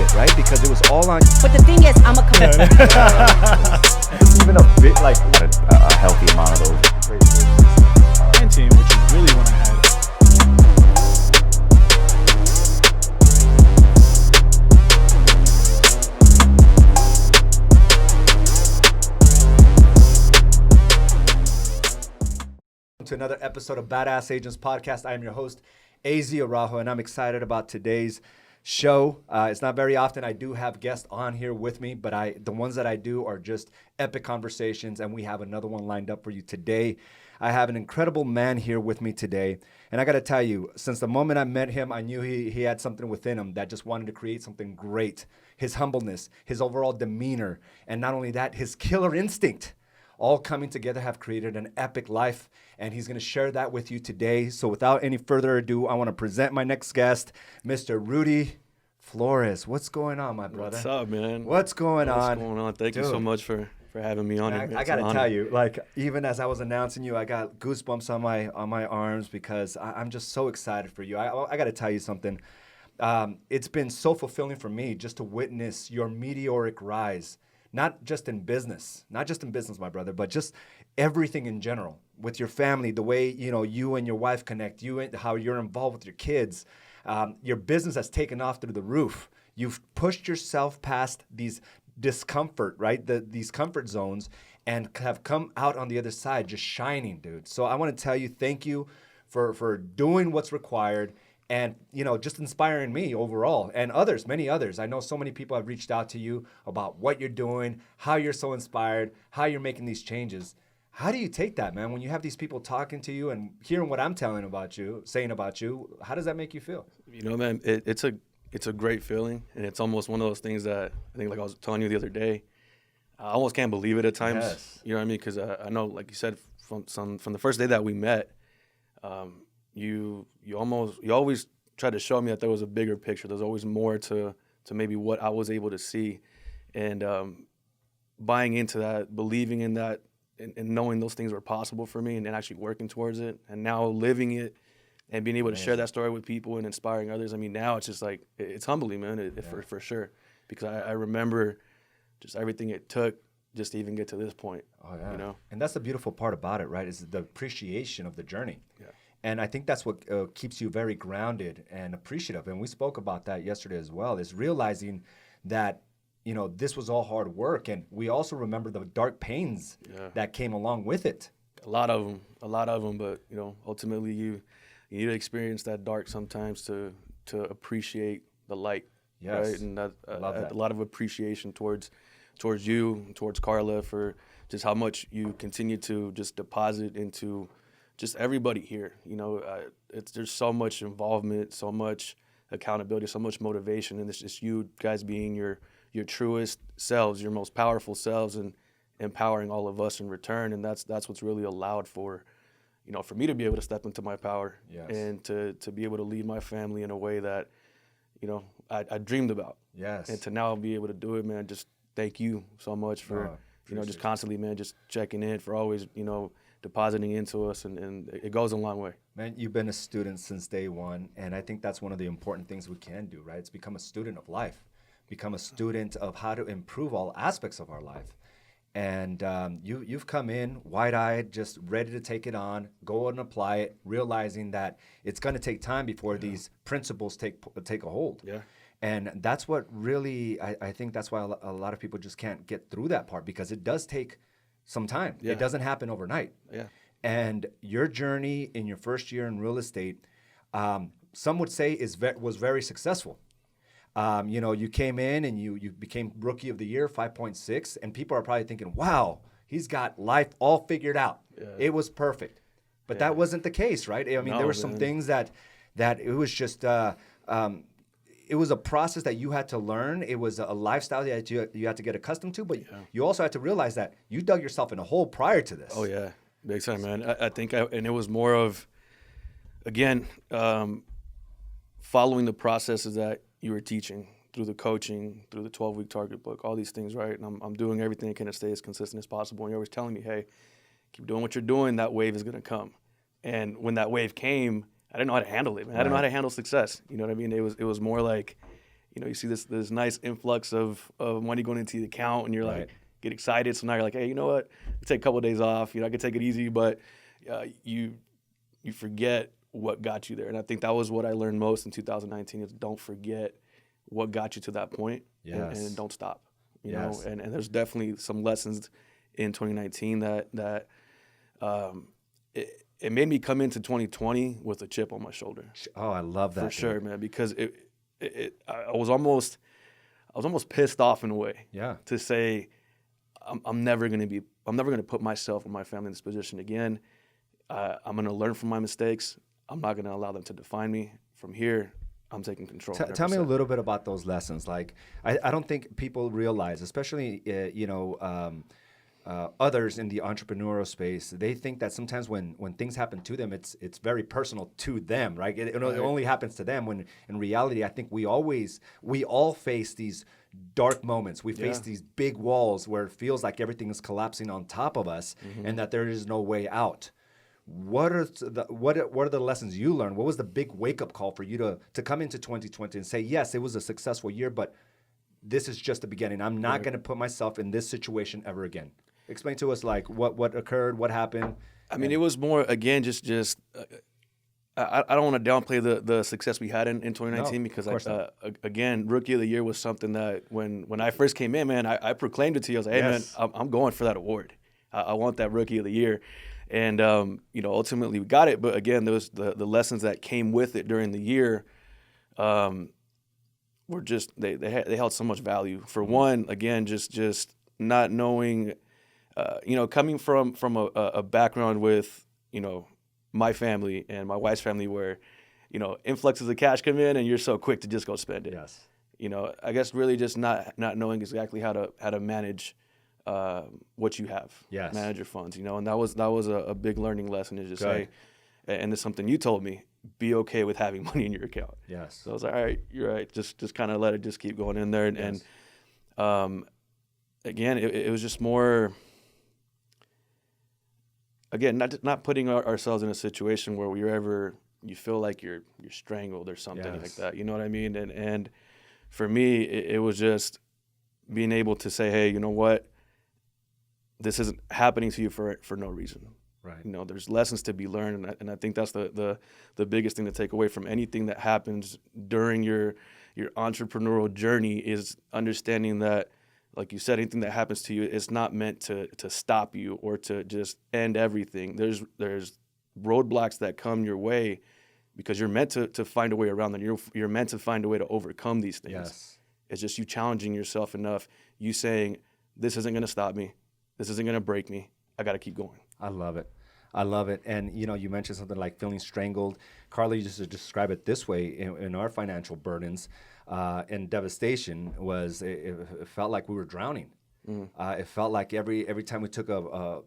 it, right? Because it was all on. But the thing is, I'm a commitment. Even a bit like a healthy amount of those. And team, which is really when I had. To another episode of Badass Agents Podcast. I am your host, AZ Araujo, and I'm excited about today's show. It's not very often I do have guests on here with me, but the ones that I do are just epic conversations, and we have another one lined up for you today. I have an incredible man here with me today, and I got to tell you, since the moment I met him, I knew he had something within him that just wanted to create something great. His humbleness, his overall demeanor, and not only that, his killer instinct, all coming together have created an epic life, and he's going to share that with you today. So without any further ado, I want to present my next guest, Mr. Rudy Flores. What's going on, my brother? What's up, man? What's going on? What's going on? Thank you so much for having me on here. I got to tell you, like, even as I was announcing you, I got goosebumps on my arms because I'm just so excited for you. I got to tell you something. It's been so fulfilling for me just to witness your meteoric rise. Not just in business, my brother, but just everything in general. With your family, the way you and your wife connect, how you're involved with your kids, your business has taken off through the roof. You've pushed yourself past these discomfort, right? These comfort zones, and have come out on the other side just shining, dude. So I want to tell you, thank you for doing what's required. And, just inspiring me overall and others, many others. I know so many people have reached out to you about what you're doing, how you're so inspired, how you're making these changes. How do you take that, man? When you have these people talking to you and hearing what I'm saying about you, how does that make you feel? Man, it's a great feeling. And it's almost one of those things that I think, like I was telling you the other day, I almost can't believe it at times. Yes. You know what I mean? Because I know, like you said, from the first day that we met, you always tried to show me that there was a bigger picture. There's always more to maybe what I was able to see, and buying into that, believing in that, and knowing those things were possible for me, and then actually working towards it, and now living it, and being able to share that story with people and inspiring others. I mean, now it's just like it's humbling, man, for sure, because I remember just everything it took just to even get to this point. Oh yeah, And that's the beautiful part about it, right? Is the appreciation of the journey. Yeah. And I think that's what keeps you very grounded and appreciative. And we spoke about that yesterday as well, is realizing that, this was all hard work. And we also remember the dark pains that came along with it. A lot of them. But, ultimately you need to experience that dark sometimes to appreciate the light. Yes. Right? And that, love that. a lot of appreciation towards you, towards Carla, for just how much you continue to just deposit into just everybody here. There's so much involvement, so much accountability, so much motivation, and it's just you guys being your truest selves, your most powerful selves, and empowering all of us in return. And that's what's really allowed for me to be able to step into my power. Yes. And to be able to lead my family in a way that I dreamed about. Yes. And to now be able to do it, man, just thank you so much for just constantly, man, just checking in, for always depositing into us, and it goes a long way. Man, you've been a student since day one, and I think that's one of the important things we can do, right? It's become a student of life, become a student of how to improve all aspects of our life. And you've come in wide-eyed, just ready to take it on, go and apply it, realizing that it's going to take time before these principles take a hold. Yeah. And that's what really, I think that's why a lot of people just can't get through that part, because it does take some time. Yeah. It doesn't happen overnight. Yeah. And your journey in your first year in real estate, some would say was very successful. You came in and you became Rookie of the Year, 5.6, and people are probably thinking, wow, he's got life all figured out. Yeah. It was perfect. But that wasn't the case, right? I mean, there were some things that it was just, it was a process that you had to learn. It was a lifestyle that you had to get accustomed to, but you also had to realize that you dug yourself in a hole prior to this. Oh, yeah. Big time, man. I think, and it was more of, again, following the processes that you were teaching through the coaching, through the 12-week target book, all these things, right? And I'm doing everything I can to stay as consistent as possible. And you're always telling me, hey, keep doing what you're doing, that wave is going to come. And when that wave came, I didn't know how to handle it, man. I didn't know how to handle success. You know what I mean? It was more like, you see this nice influx of money going into the account, and you're Right. like, get excited. So now you're like, hey, you know what? I take a couple of days off. I can take it easy, but you forget what got you there. And I think that was what I learned most in 2019 is don't forget what got you to that point, and don't stop. You know, and there's definitely some lessons in 2019 that it made me come into 2020 with a chip on my shoulder. Oh, I love that. For sure, man, because I was almost pissed off in a way. Yeah. To say I'm never gonna put myself and my family in this position again. I'm gonna learn from my mistakes. I'm not gonna allow them to define me. From here, I'm taking control. Tell me a little bit about those lessons. Like, I don't think people realize, especially others in the entrepreneurial space, they think that sometimes when things happen to them, it's very personal to them, right? It only happens to them. When in reality, I think we all face these dark moments. We face these big walls where it feels like everything is collapsing on top of us, and that there is no way out. What are the lessons you learned? What was the big wake up call for you to come into 2020 and say, yes, it was a successful year, but this is just the beginning. I'm not going to put myself in this situation ever again. Explain to us, like, what occurred, what happened. I mean, it was more, again, just I don't want to downplay the success we had in 2019, because again, Rookie of the Year was something that when I first came in, man, I proclaimed it to you. I was like, hey, man, I'm going for that award. I want that Rookie of the Year. And, ultimately we got it. But again, those the lessons that came with it during the year were just, they held so much value. For one, again, just not knowing, coming from a background with, my family and my wife's family where, influxes of cash come in and you're so quick to just go spend it. Yes. I guess really just not knowing exactly how to manage what you have, manage your funds, and that was a big learning lesson, is just say, and it's something you told me, be okay with having money in your account. Yes. So I was like, all right, you're right. Just kind of let it just keep going in there. And again, it was just more, again, not putting ourselves in a situation where you feel like you're strangled or something like that. You know what I mean? And for me, it was just being able to say, hey, you know what? This isn't happening to you for no reason. Right. There's lessons to be learned, and I think that's the biggest thing to take away from anything that happens during your entrepreneurial journey is understanding that, like you said, anything that happens to you is not meant to stop you or to just end everything. There's roadblocks that come your way because you're meant to find a way around them. You're meant to find a way to overcome these things. Yes. It's just you challenging yourself enough, you saying, this isn't going to stop me. This isn't going to break me. I got to keep going. I love it. And, you mentioned something like feeling strangled. Carly used to describe it this way in our financial burdens and devastation was it felt like we were drowning. It felt like every time we took a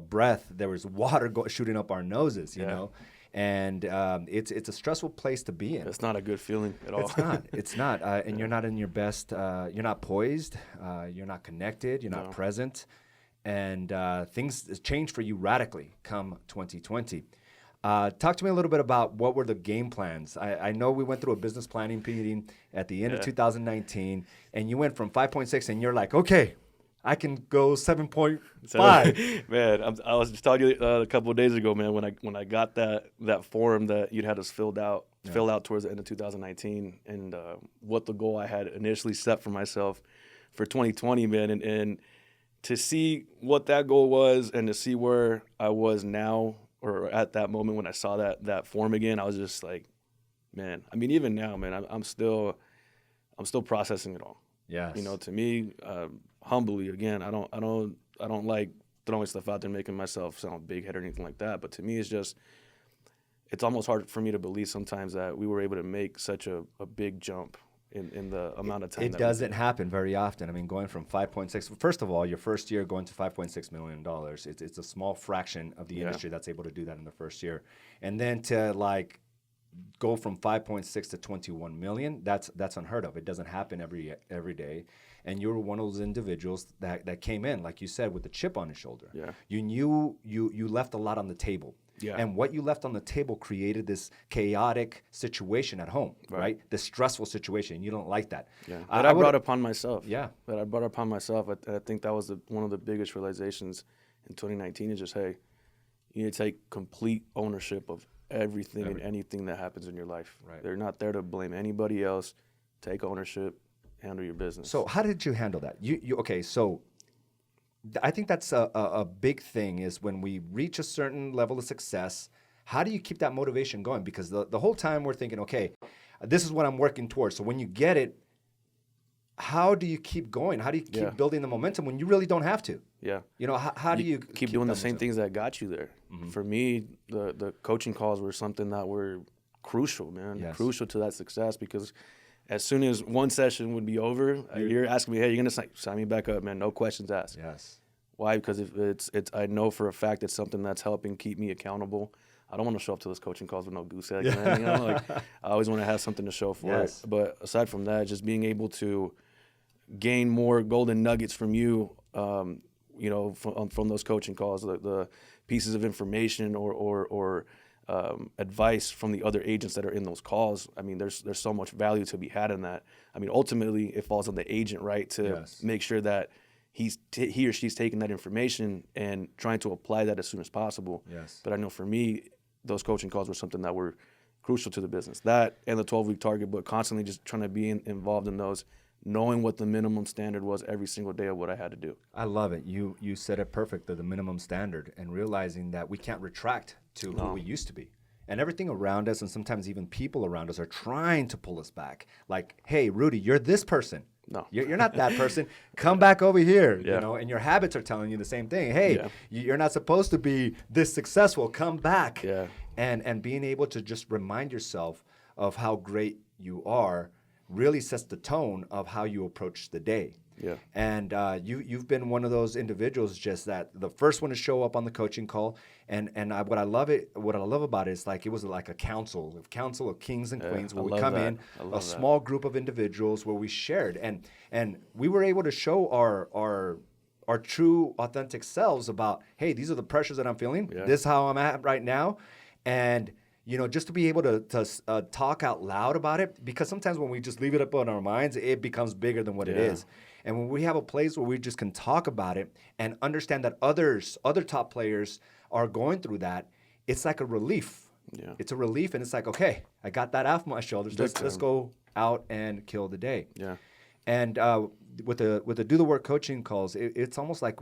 breath, there was water shooting up our noses, you know. And it's a stressful place to be in. It's not a good feeling at all. It's not. And you're not in your best, you're not poised, you're not connected, you're not present. And things changed for you radically come 2020. Talk to me a little bit about what were the game plans. I know we went through a business planning meeting at the end of 2019, and you went from 5.6, and you're like, okay, I can go 7.5. Man, I was just telling you a couple of days ago, man, when I got that form that you'd had us fill out towards the end of 2019, and what the goal I had initially set for myself for 2020, man, and to see what that goal was and to see where I was now or at that moment when I saw that form again, I was just like, man. I mean, even now, man, I'm still processing it all. Yes. To me, humbly, again, I don't like throwing stuff out there and making myself sound big-headed or anything like that. But to me, it's almost hard for me to believe sometimes that we were able to make such a big jump in the amount of time. It doesn't happen very often. I mean, going from 5.6, first of all, your first year going to $5.6 million, it's a small fraction of the industry that's able to do that in the first year. And then to go from 5.6 to 21 million, that's unheard of. It doesn't happen every day. And you were one of those individuals that came in, like you said, with the chip on his shoulder. Yeah. You knew you left a lot on the table. Yeah. And what you left on the table created this chaotic situation at home, right? This stressful situation. You don't like that. Yeah. That I brought upon myself. Yeah. That I brought upon myself. I think that was one of the biggest realizations in 2019 is just, hey, you need to take complete ownership of everything and anything that happens in your life. Right. They're not there to blame anybody else. Take ownership, handle your business. So how did you handle that? Okay, so I think that's a big thing is when we reach a certain level of success, how do you keep that motivation going? Because the whole time we're thinking, okay, this is what I'm working towards. So when you get it, how do you keep going? How do you keep building the momentum when you really don't have to? Yeah. You know, how do you keep doing the same things that got you there? For me, the coaching calls were something that were crucial, man. Yes. Crucial to that success because as soon as one session would be over, you're asking me, hey, you're going to sign me back up, man. No questions asked. Yes. Why? Because if it's I know for a fact it's something that's helping keep me accountable. I don't want to show up to those coaching calls with no goose egg, man. You know, like I always want to have something to show for it. But aside from that, just being able to gain more golden nuggets from you, you know, from those coaching calls, the pieces of information or advice from the other agents that are in those calls. I mean, there's so much value to be had in that. I mean, ultimately, it falls on the agent, right, to make sure that he or she's taking that information and trying to apply that as soon as possible. Yes. But I know for me, those coaching calls were something that were crucial to the business. That and the 12-week target, but constantly just trying to be involved in those, knowing what the minimum standard was every single day of what I had to do. I love it. You said it perfect, the minimum standard, and realizing that we can't retract to who we used to be. And everything around us, and sometimes even people around us, are trying to pull us back. Like, hey, Rudy, you're this person. No. You're not that person. Come back over here. You know, and your habits are telling you the same thing. Hey, you're not supposed to be this successful. Come back. Yeah. And being able to just remind yourself of how great you are really sets the tone of how you approach the day. Yeah. And you've been one of those individuals, just that the first one to show up on the coaching call. And what I love about it is like it was like a council of kings and queens where we come in, a small group of individuals where we shared and we were able to show our true authentic selves about, hey, these are the pressures that I'm feeling. Yeah. This is how I'm at right now. And you know, just to be able to talk out loud about it, because sometimes when we just leave it up on our minds, it becomes bigger than what it is. And when we have a place where we just can talk about it and understand that other top players are going through that, it's like a relief. Yeah. It's a relief, and it's like, okay, I got that off my shoulders. Let's go out and kill the day. Yeah. And with the Do the Work coaching calls, it's almost like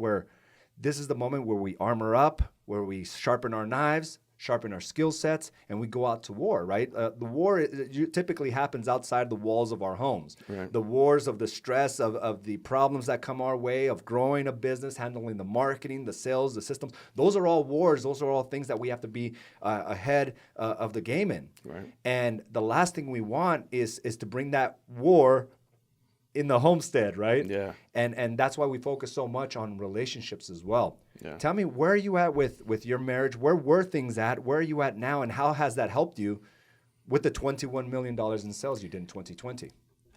this is the moment where we armor up, where we sharpen our knives, sharpen our skill sets, and we go out to war, right? The war typically happens outside the walls of our homes. Right. The wars of the stress, of the problems that come our way, of growing a business, handling the marketing, the sales, the systems. Those are all wars. Those are all things that we have to be ahead of the game in. Right. And the last thing we want is to bring that war in the homestead, right? Yeah. And that's why we focus so much on relationships as well. Yeah. Tell me, where are you at with your marriage? Where were things at? Where are you at now? And how has that helped you with the $21 million in sales you did in 2020?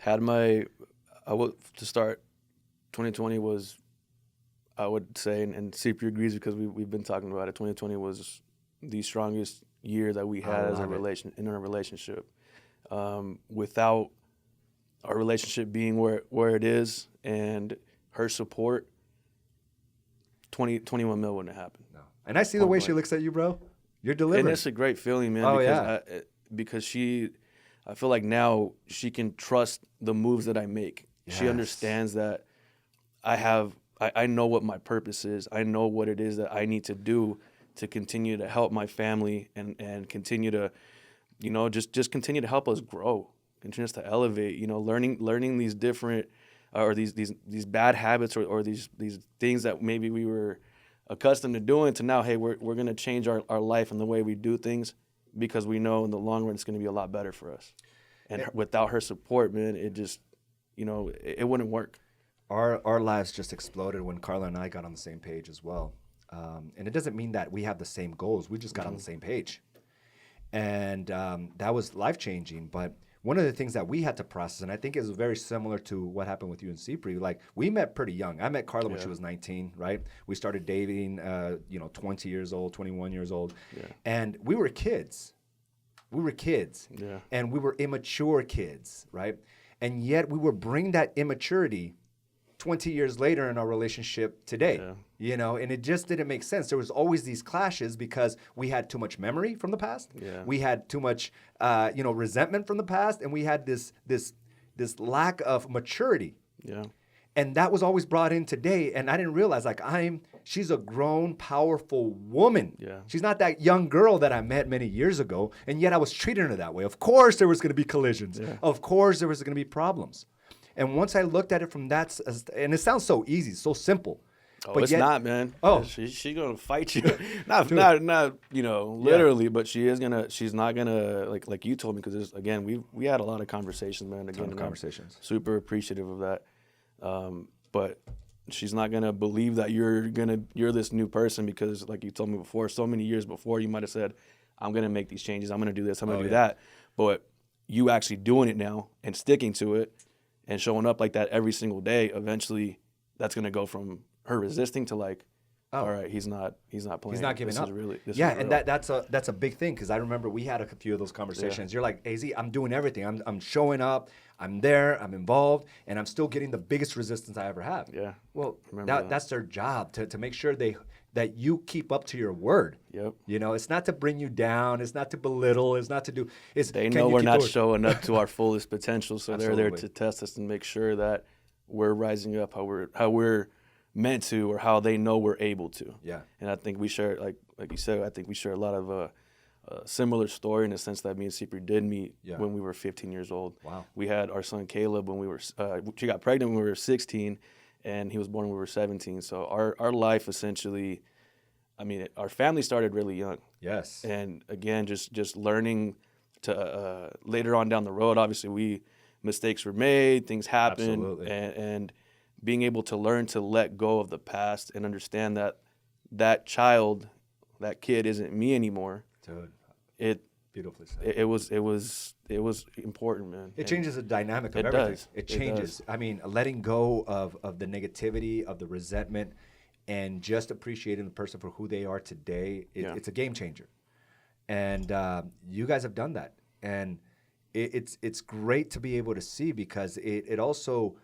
To start, 2020 was, I would say, and CP agrees because we've been talking about it, 2020 was the strongest year that we had in our relationship. Without our relationship being where it is and her support, 21 mil wouldn't have happened. No. And I see the way she looks at you, bro. You're delivering. And it's a great feeling, man. Because I feel like now she can trust the moves that I make. Yes. She understands that I know what my purpose is. I know what it is that I need to do to continue to help my family and continue to, you know, just continue to help us grow. Continue to elevate, you know, learning these different or these bad habits or these things that maybe we were accustomed to doing to now, hey, we're going to change our life and the way we do things because we know in the long run it's going to be a lot better for us. And without her support, man, it just, you know, it wouldn't work. Our lives just exploded when Carla and I got on the same page as well. And it doesn't mean that we have the same goals. We just got on the same page. And that was life-changing. But one of the things that we had to process, and I think is very similar to what happened with you and Cipri, like we met pretty young. I met Carla when she was 19, right? We started dating, 20 years old, 21 years old. Yeah. And we were kids. Yeah. And we were immature kids, right? And yet we were bringing that immaturity 20 years later in our relationship today, and it just didn't make sense. There was always these clashes because we had too much memory from the past. Yeah. We had too much, resentment from the past, and we had this lack of maturity. Yeah. And that was always brought in today, and I didn't realize, she's a grown, powerful woman. Yeah. She's not that young girl that I met many years ago, and yet I was treating her that way. Of course there was going to be collisions. Yeah. Of course there was going to be problems. And once I looked at it from that, and it sounds so easy, so simple. Oh, but it's not, man. Oh, she's gonna fight you. not literally, but she's not gonna like you told me, because again we had a lot of conversations, man. Again, conversations. Super appreciative of that. But she's not gonna believe that you're this new person, because like you told me before, so many years before, you might have said, I'm gonna make these changes, I'm gonna do this, I'm gonna do that. But you actually doing it now and sticking to it and showing up like that every single day, eventually that's going to go from her resisting to all right, he's not playing. He's not giving up. And that's a big thing, because I remember we had a few of those conversations. Yeah. You're like, AZ, I'm doing everything. I'm showing up. I'm there. I'm involved, and I'm still getting the biggest resistance I ever have. Yeah. Well, that's their job, to make sure that you keep up to your word. Yep. It's not to bring you down. It's not to belittle. It's not to do. They know we're not showing up to our fullest potential, so they're there to test us and make sure that we're rising up how we're meant to, or how they know we're able to. Yeah. And I think we share, like you said, I think we share a lot of a similar story, in the sense that me and Cipri did meet when we were 15 years old. Wow. We had our son Caleb when we were. She got pregnant when we were 16. And he was born when we were 17. So our life essentially, our family started really young. Yes. And again, just learning to later on down the road, obviously mistakes were made, things happened. Absolutely. And being able to learn to let go of the past and understand that child, that kid isn't me anymore. Dude. Beautifully said. It was important, man. It changes the dynamic of everything. It changes. Letting go of the negativity, of the resentment, and just appreciating the person for who they are today. It's a game changer. And you guys have done that. And it's great to be able to see, because it also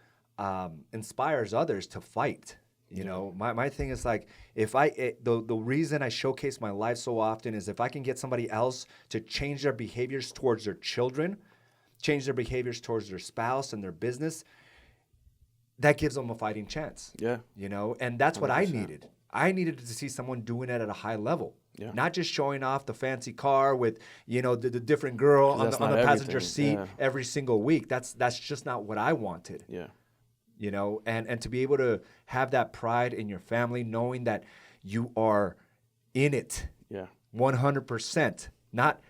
inspires others to fight. My thing is like, the reason I showcase my life so often is if I can get somebody else to change their behaviors towards their children, change their behaviors towards their spouse and their business, that gives them a fighting chance. Yeah. And that's 100%. What I needed. I needed to see someone doing it at a high level. Yeah. Not just showing off the fancy car with, the different girl on the passenger seat every single week. That's just not what I wanted. Yeah. And to be able to have that pride in your family, knowing that you are in it 100%, not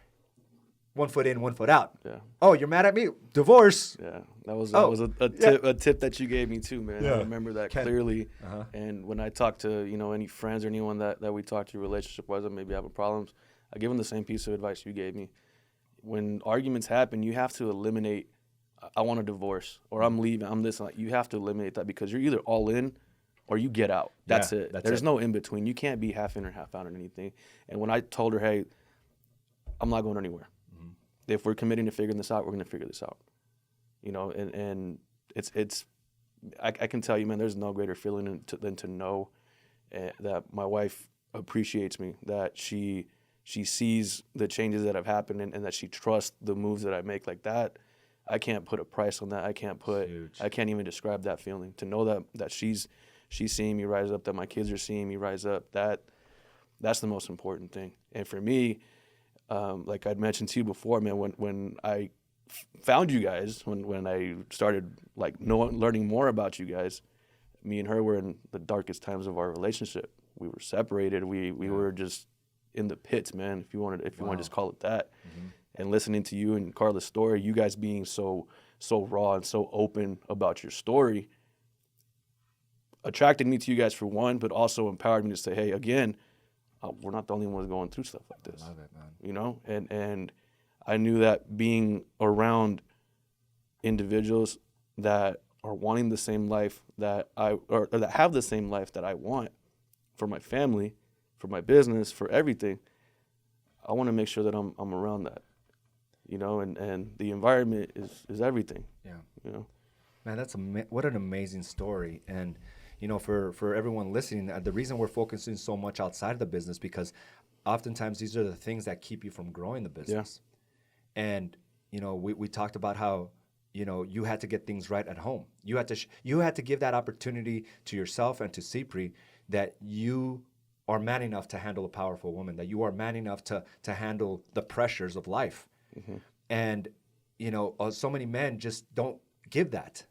1 foot in, 1 foot out. Yeah. Oh, you're mad at me? Divorce. Yeah, that was a tip that you gave me too, man. Yeah. I remember that clearly. Uh-huh. And when I talk to any friends or anyone that we talk to relationship-wise that maybe having problems, I give them the same piece of advice you gave me. When arguments happen, you have to eliminate, I want a divorce, or I'm leaving, I'm this. You have to eliminate that, because you're either all in or you get out. That's it. There's no in between. You can't be half in or half out on anything. And when I told her, hey, I'm not going anywhere. Mm-hmm. If we're committing to figuring this out, we're going to figure this out. And it's I can tell you, man, there's no greater feeling than to know that my wife appreciates me, that she sees the changes that have happened, and that she trusts the moves that I make. Like that, I can't put a price on that. I can't even describe that feeling. To know that she's seeing me rise up, that my kids are seeing me rise up, that's the most important thing. And for me, like I'd mentioned to you before, man, when I found you guys, when I started learning more about you guys, me and her were in the darkest times of our relationship. We were separated. We were just in the pits, man, if you want to just call it that. Mm-hmm. And listening to you and Carla's story, you guys being so raw and so open about your story, attracted me to you guys for one, but also empowered me to say, hey, again, we're not the only ones going through stuff like this. I love it, man. And I knew that being around individuals that are wanting the same life that or that have the same life that I want for my family, for my business, for everything. I want to make sure that I'm around that, and the environment is everything. Yeah. You know. Man, what an amazing story. And, for everyone listening, the reason we're focusing so much outside of the business, because oftentimes these are the things that keep you from growing the business. Yeah. And, we talked about how, you had to get things right at home. You had to give that opportunity to yourself and to CPRE that you are man enough to handle a powerful woman, that you are man enough to handle the pressures of life. Mm-hmm. And, so many men just don't give that.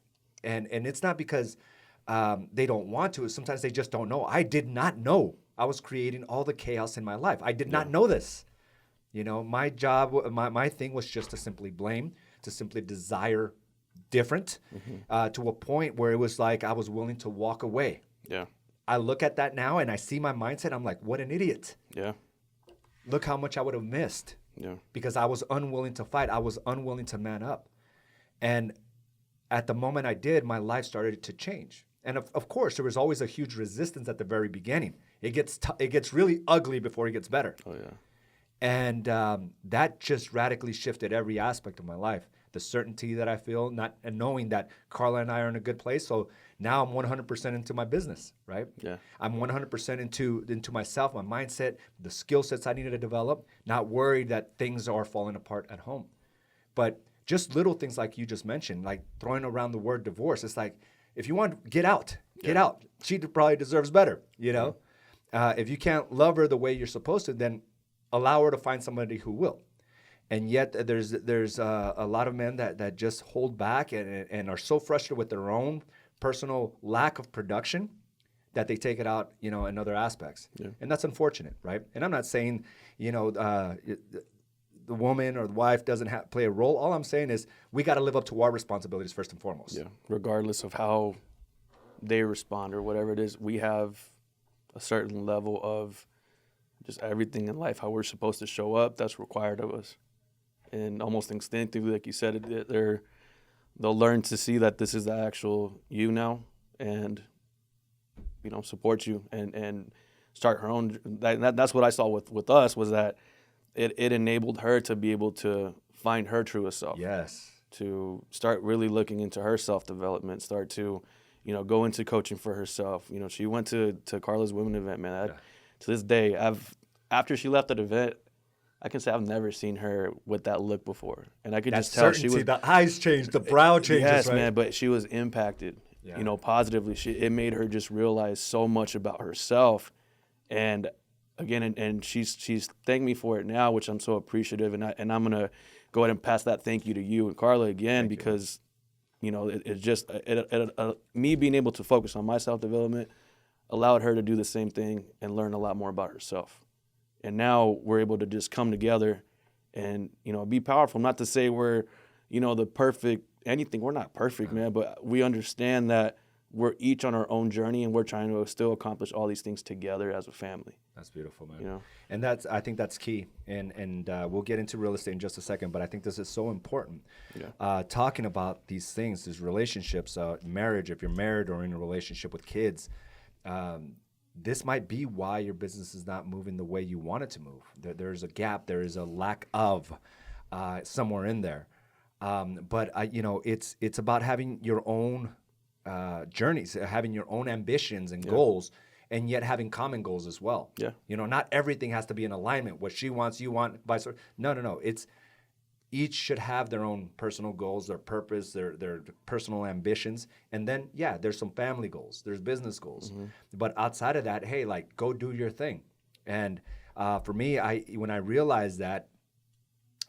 And it's not because they don't want to. Sometimes they just don't know. I did not know I was creating all the chaos in my life. I did not know this. My job, my thing was just to simply blame, to simply desire different, to a point where it was like I was willing to walk away. Yeah. I look at that now and I see my mindset. I'm like, what an idiot. Yeah. Look how much I would have missed. Yeah. Because I was unwilling to fight. I was unwilling to man up. And at the moment I did, my life started to change. And of course, there was always a huge resistance at the very beginning. It gets really ugly before it gets better. Oh, yeah. And that just radically shifted every aspect of my life. The certainty that I feel, and knowing that Carla and I are in a good place. So now I'm 100% into my business, right? Yeah. I'm 100% into myself, my mindset, the skill sets I needed to develop, not worried that things are falling apart at home. But just little things like you just mentioned, like throwing around the word divorce. It's like, if you want, get out. She probably deserves better, If you can't love her the way you're supposed to, then allow her to find somebody who will. And yet there's a lot of men that just hold back and are so frustrated with their own personal lack of production that they take it out, in other aspects. Yeah. And that's unfortunate, right? And I'm not saying, the woman or the wife doesn't play a role. All I'm saying is we got to live up to our responsibilities first and foremost. Yeah. Regardless of how they respond or whatever it is, we have a certain level of just everything in life, how we're supposed to show up, that's required of us. And almost instinctively, like you said, they'll learn to see that this is the actual you now and, support you and start her own. That's what I saw with us, was that it enabled her to be able to find her truest self. Yes. To start really looking into her self-development, start to, go into coaching for herself. She went to Carla's women event, man. To this day, after she left that event, I can say I've never seen her with that look before. And I could just tell she was... the eyes changed, the brow changes, yes, right? man, but she was impacted, positively. It made her just realize so much about herself. And again, and she's thanked me for it now, which I'm so appreciative. And I'm going to go ahead and pass that thank you to you and Carla again, because, it just me being able to focus on my self-development allowed her to do the same thing and learn a lot more about herself. And now we're able to just come together and, be powerful. Not to say we're, the perfect anything. We're not perfect, man, but we understand that we're each on our own journey and we're trying to still accomplish all these things together as a family. That's beautiful, man. And I think that's key. And we'll get into real estate in just a second, but I think this is so important. Yeah. Talking about these things, these relationships, marriage, if you're married or in a relationship with kids, this might be why your business is not moving the way you want it to move. There's a gap. There is a lack of somewhere in there. But it's about having your own journeys, having your own ambitions and goals, and yet having common goals as well. Yeah. Not everything has to be in alignment. What she wants, you want, vice versa. No. It's each should have their own personal goals, their purpose, their personal ambitions. And then, there's some family goals, there's business goals. Mm-hmm. But outside of that, hey, go do your thing. And for me, when I realized that,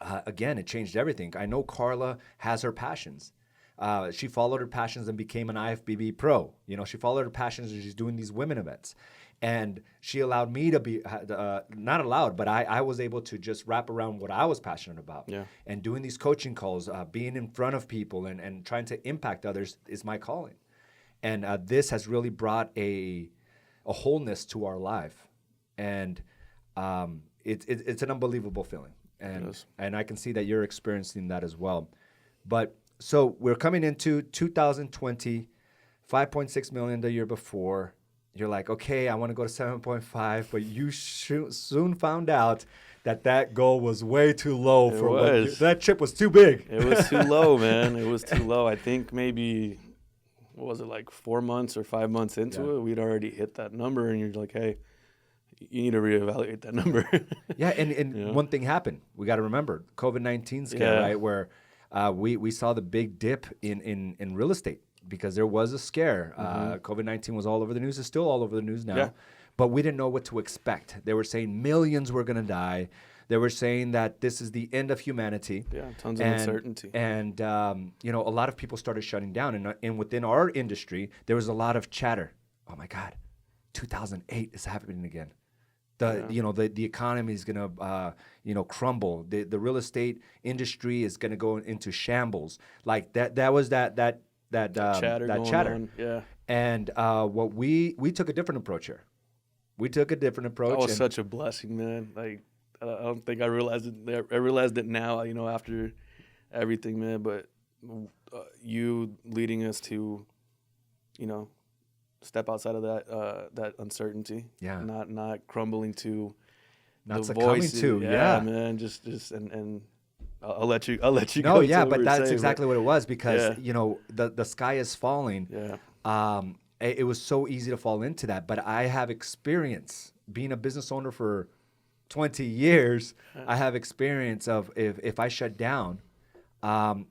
again, it changed everything. I know Carla has her passions. She followed her passions and became an IFBB pro. She followed her passions and she's doing these women events. And she allowed me to be, not allowed, but I was able to just wrap around what I was passionate about. Yeah. And doing these coaching calls, being in front of people and trying to impact others is my calling. And this has really brought a wholeness to our life. And it's an unbelievable feeling. And I can see that you're experiencing that as well. But So we're coming into 2020, 5.6 million the year before. You're like, okay, I want to go to 7.5, but you soon found out that goal was way too low that chip was too big. It was too low, man. It was too low. I think maybe, what was it, like 4 months or 5 months into it, we'd already hit that number, and you're like, hey, you need to reevaluate that number. Yeah, and one thing happened. We got to remember, COVID-19 scare, right, where we saw the big dip in real estate because there was a scare. COVID-19 was all over the news. It's still all over the news now. Yeah. But we didn't know what to expect. They were saying millions were going to die. They were saying that this is the end of humanity. Yeah, tons of uncertainty. And, a lot of people started shutting down. And within our industry, there was a lot of chatter. Oh, my God, 2008 is happening again. The economy is going to, crumble. The real estate industry is going to go into shambles. Like that was that chatter. On. Yeah. And what we took a different approach here. We took a different approach. That was such a blessing, man. Like, I don't think I realized it. I realized it now, after everything, man. But you leading us to, step outside of that uncertainty. Yeah. Not crumbling to not the succumbing voice. To. Yeah, man. Just and I'll let you go. No, yeah, but that's exactly what it was because the sky is falling. Yeah. It was so easy to fall into that, but I have experience being a business owner for 20 years. I have experience of if I shut down,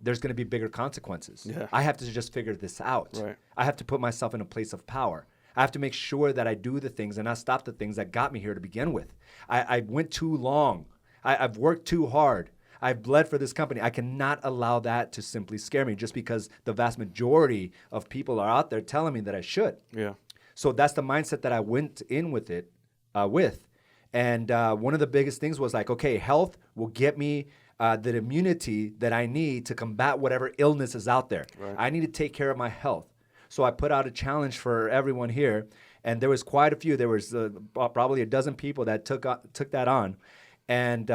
there's going to be bigger consequences. Yeah. I have to just figure this out. Right. I have to put myself in a place of power. I have to make sure that I do the things and not stop the things that got me here to begin with. I went too long. I've worked too hard. I've bled for this company. I cannot allow that to simply scare me just because the vast majority of people are out there telling me that I should. Yeah. So that's the mindset that I went in with it, And one of the biggest things was like, okay, health will get me the immunity that I need to combat whatever illness is out there. Right. I need to take care of my health. So I put out a challenge for everyone here, and there was quite a few. There was probably a dozen people that took that on. And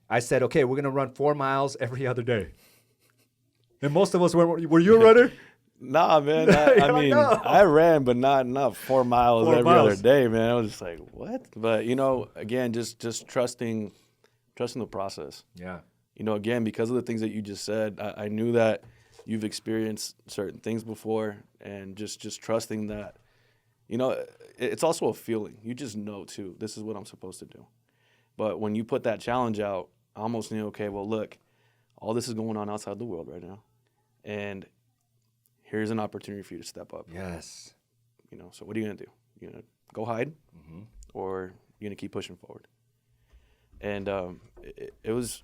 I said, okay, we're going to run 4 miles every other day. And most of us were you a runner? Nah, man. I ran, but not 4 miles every other day, man. I was just like, what? But, again, just trusting the process. Yeah. Again, because of the things that you just said, I knew that you've experienced certain things before, and just trusting that, it's also a feeling. You just know, too, this is what I'm supposed to do. But when you put that challenge out, I almost knew, okay, well, look, all this is going on outside the world right now. And here's an opportunity for you to step up. Yes. So what are you going to do? You're going to go hide, or you're going to keep pushing forward? And it was,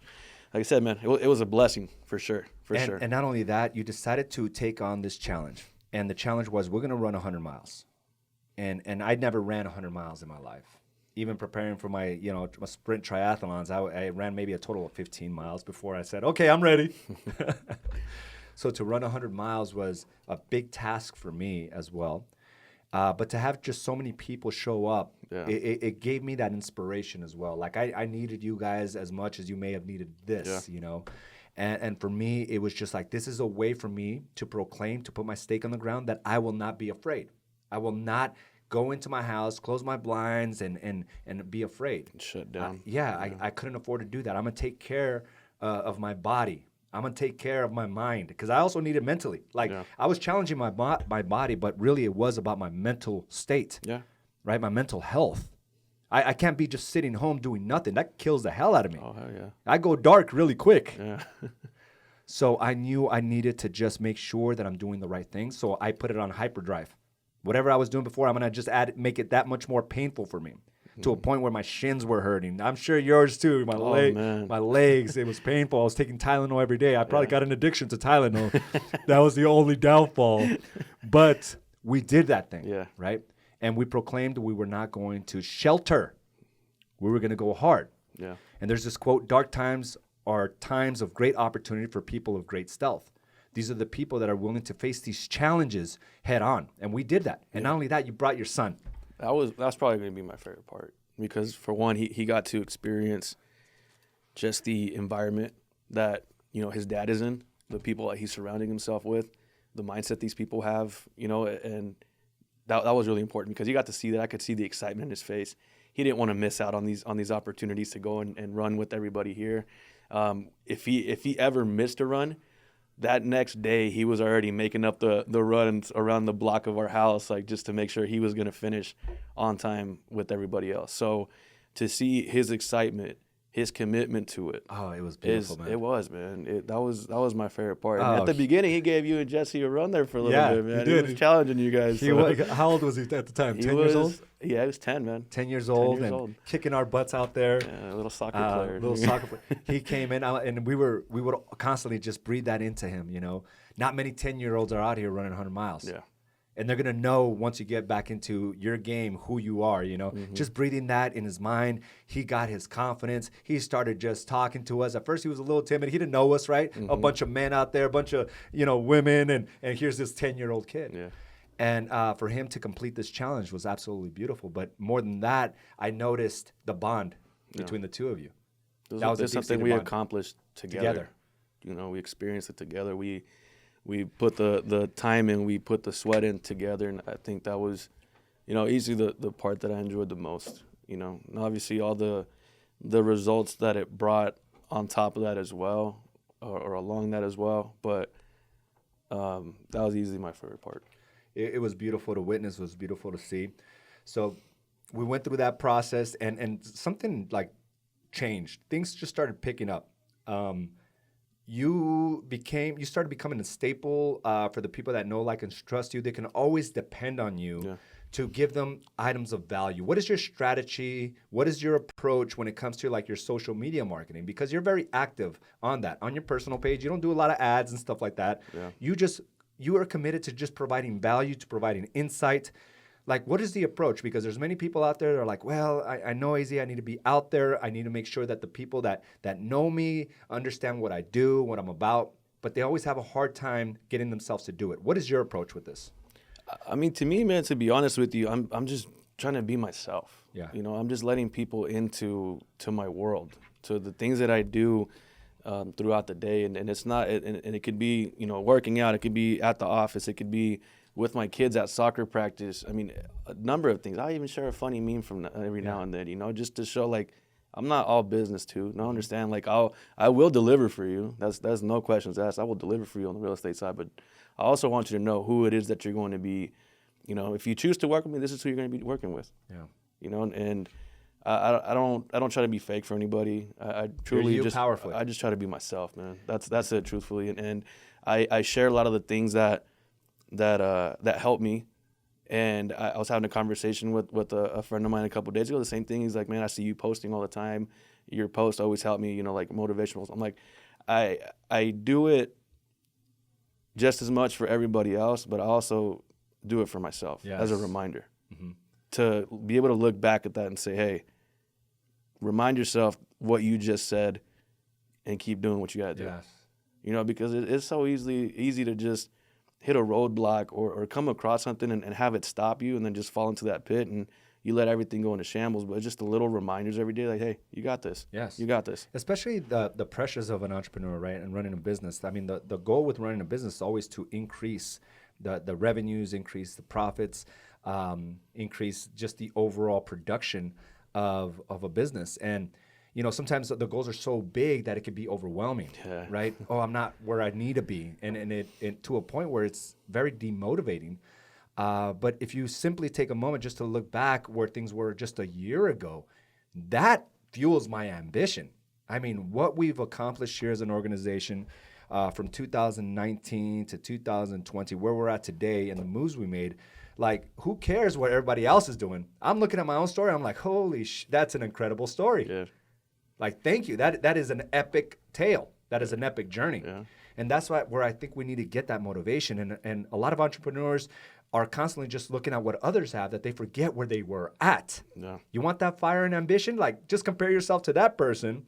like I said, man, it was a blessing for sure, sure. And not only that, you decided to take on this challenge. And the challenge was, we're going to run 100 miles. And I'd never ran 100 miles in my life. Even preparing for my sprint triathlons, I ran maybe a total of 15 miles before I said, okay, I'm ready. So to run 100 miles was a big task for me as well. But to have just so many people show up, it gave me that inspiration as well. Like I needed you guys as much as you may have needed this, And for me, it was just like, this is a way for me to proclaim, to put my stake on the ground that I will not be afraid. I will not go into my house, close my blinds, and be afraid. Shut down. I couldn't afford to do that. I'm going to take care of my body. I'm going to take care of my mind because I also need it mentally. I was challenging my body, but really it was about my mental state, right? My mental health. I can't be just sitting home doing nothing. That kills the hell out of me. Oh, hell yeah. I go dark really quick. Yeah. So I knew I needed to just make sure that I'm doing the right thing. So I put it on hyperdrive. Whatever I was doing before, I'm going to just make it that much more painful for me to a point where my shins were hurting. I'm sure yours too. My legs, it was painful. I was taking Tylenol every day. I probably got an addiction to Tylenol. That was the only downfall. But we did that thing, right? And we proclaimed we were not going to shelter. We were going to go hard. Yeah. And there's this quote, dark times are times of great opportunity for people of great stealth. These are the people that are willing to face these challenges head on. And we did that. And not only that, you brought your son. That's probably going to be my favorite part. Because for one, he got to experience just the environment that, his dad is in. the people that he's surrounding himself with, the mindset these people have, you know, and that was really important because you got to see that. I could see the excitement in his face. He didn't want to miss out on these opportunities to go and run with everybody here. If he ever missed a run, that next day he was already making up the runs around the block of our house, like just to make sure he was going to finish on time with everybody else. So to see his excitement, his commitment to it. Oh, it was beautiful, man. It was, man. That was my favorite part. And at the beginning, he gave you and Jesse a run there for a little bit, man. He did. He was challenging you guys. How old was he at the time? 10 years old? Yeah, he was 10, man. 10 years old and kicking our butts out there. Yeah, a little soccer player. He came in, and we would constantly just breathe that into him, you know. Not many 10-year-olds are out here running 100 miles. Yeah. And they're going to know once you get back into your game who you are, you know. Mm-hmm. Just breathing that in his mind, he got his confidence. He started just talking to us. At first, he was a little timid. He didn't know us, right? Mm-hmm. A bunch of men out there, a bunch of, you know, women, and here's this 10-year-old kid. Yeah. And for him to complete this challenge was absolutely beautiful. But more than that, I noticed the bond between the two of you. That was something we accomplished together. You know, we experienced it together. We put the time in, we put the sweat in together, and I think that was, you know, easily the part that I enjoyed the most. You know, and obviously all the results that it brought on top of that as well, or along that as well. But that was easily my favorite part. It was beautiful to witness. It was beautiful to see. So we went through that process, and something like changed. Things just started picking up. You started becoming a staple for the people that know, like, and trust you. They can always depend on you to give them items of value. What is your strategy? What is your approach when it comes to, like, your social media marketing? Because you're very active on that, on your personal page. You don't do a lot of ads and stuff like that. Yeah. You are committed to just providing value, to providing insight. Like, what is the approach? Because there's many people out there that are like, well, I know AZ, I need to be out there. I need to make sure that the people that know me understand what I do, what I'm about. But they always have a hard time getting themselves to do it. What is your approach with this? I mean, to me, man, to be honest with you, I'm just trying to be myself. Yeah. You know, I'm just letting people into my world, to the things that I do throughout the day. And it's not, and it could be, you know, working out. It could be at the office. It could be with my kids at soccer practice. I mean, a number of things. I even share a funny meme from every now and then, you know, just to show, like, I'm not all business too. No, understand, like, I will deliver for you. That's no questions asked. I will deliver for you on the real estate side, but I also want you to know who it is that you're going to be. You know, if you choose to work with me, this is who you're going to be working with. Yeah. You know, and I don't try to be fake for anybody. I truly just powerfully. I just try to be myself, man. That's it, truthfully. And I share a lot of the things that helped me. And I was having a conversation with a friend of mine a couple of days ago. The same thing. He's like, man, I see you posting all the time. Your posts always help me, you know, like motivational. I'm like, I do it just as much for everybody else, but I also do it for myself as a reminder. Mm-hmm. To be able to look back at that and say, hey, remind yourself what you just said and keep doing what you got to do. Yes. You know, because it's so easy to just hit a roadblock or come across something and have it stop you and then just fall into that pit and you let everything go into shambles. But it's just the little reminders every day, like, hey, you got this. Yes. You got this. Especially the pressures of an entrepreneur, right, and running a business. I mean, the goal with running a business is always to increase the revenues, increase the profits, increase just the overall production of a business. And, you know, sometimes the goals are so big that it can be overwhelming, right? Oh, I'm not where I need to be. And it to a point where it's very demotivating. But if you simply take a moment just to look back where things were just a year ago, that fuels my ambition. I mean, what we've accomplished here as an organization from 2019 to 2020, where we're at today and the moves we made, like, who cares what everybody else is doing? I'm looking at my own story. I'm like, holy that's an incredible story. Yeah. Like, thank you. That is an epic tale. That is an epic journey. Yeah. And that's where I think we need to get that motivation. And a lot of entrepreneurs are constantly just looking at what others have that they forget where they were at. Yeah. You want that fire and ambition? Like, just compare yourself to that person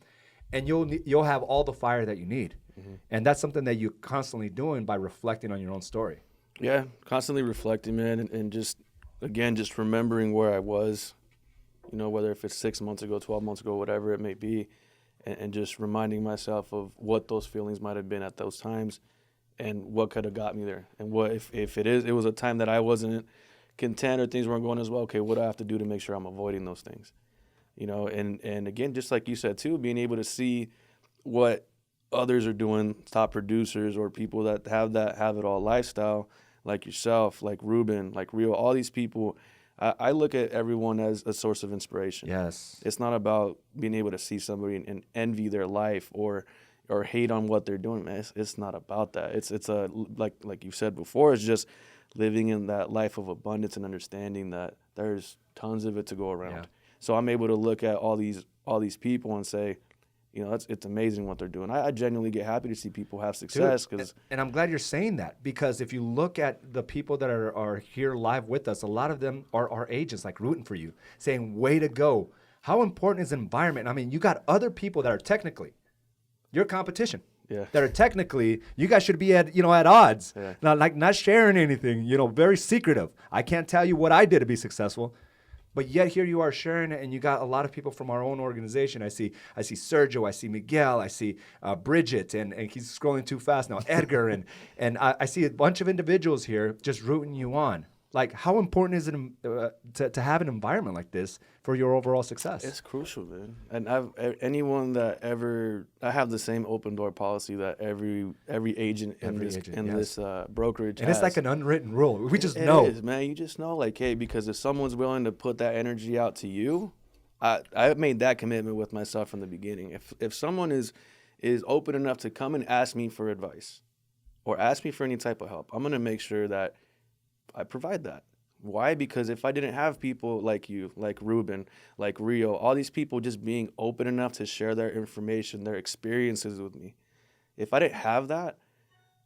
and you'll have all the fire that you need. Mm-hmm. And that's something that you're constantly doing by reflecting on your own story. Yeah, constantly reflecting, man, and just, again, just remembering where I was, you know, whether if it's 6 months ago, 12 months ago, whatever it may be, and just reminding myself of what those feelings might have been at those times, and what could have got me there. And what if it was a time that I wasn't content or things weren't going as well, okay, what do I have to do to make sure I'm avoiding those things? You know, and again, just like you said too, being able to see what others are doing, top producers or people that have it all lifestyle, like yourself, like Ruben, like Rio, all these people, I look at everyone as a source of inspiration. Yes. It's not about being able to see somebody and envy their life or hate on what they're doing, man. It's not about that. It's a like you said before, it's just living in that life of abundance and understanding that there's tons of it to go around. Yeah. So I'm able to look at all these people and say, you know, it's amazing what they're doing. I genuinely get happy to see people have success. And I'm glad you're saying that, because if you look at the people that are here live with us, a lot of them are our agents, like rooting for you, saying, way to go. How important is environment? I mean, you got other people that are technically your competition. Yeah. That are technically, you guys should be at odds. Yeah. Not sharing anything, very secretive. I can't tell you what I did to be successful. But yet here you are sharing it, and you got a lot of people from our own organization. I see Sergio, I see Miguel, I see Bridget, and he's scrolling too fast now, Edgar, and I see a bunch of individuals here just rooting you on. Like, how important is it to have an environment like this for your overall success? It's crucial, man. And I have the same open door policy that every agent in this brokerage and has. it's like an unwritten rule. We just It know. is, man. You just know, like, hey, because if someone's willing to put that energy out to you, I made that commitment with myself from the beginning. If someone is open enough to come and ask me for advice or ask me for any type of help, I'm going to make sure that I provide that. Why? Because if I didn't have people like you, like Ruben, like Rio, all these people just being open enough to share their information, their experiences with me, if I didn't have that,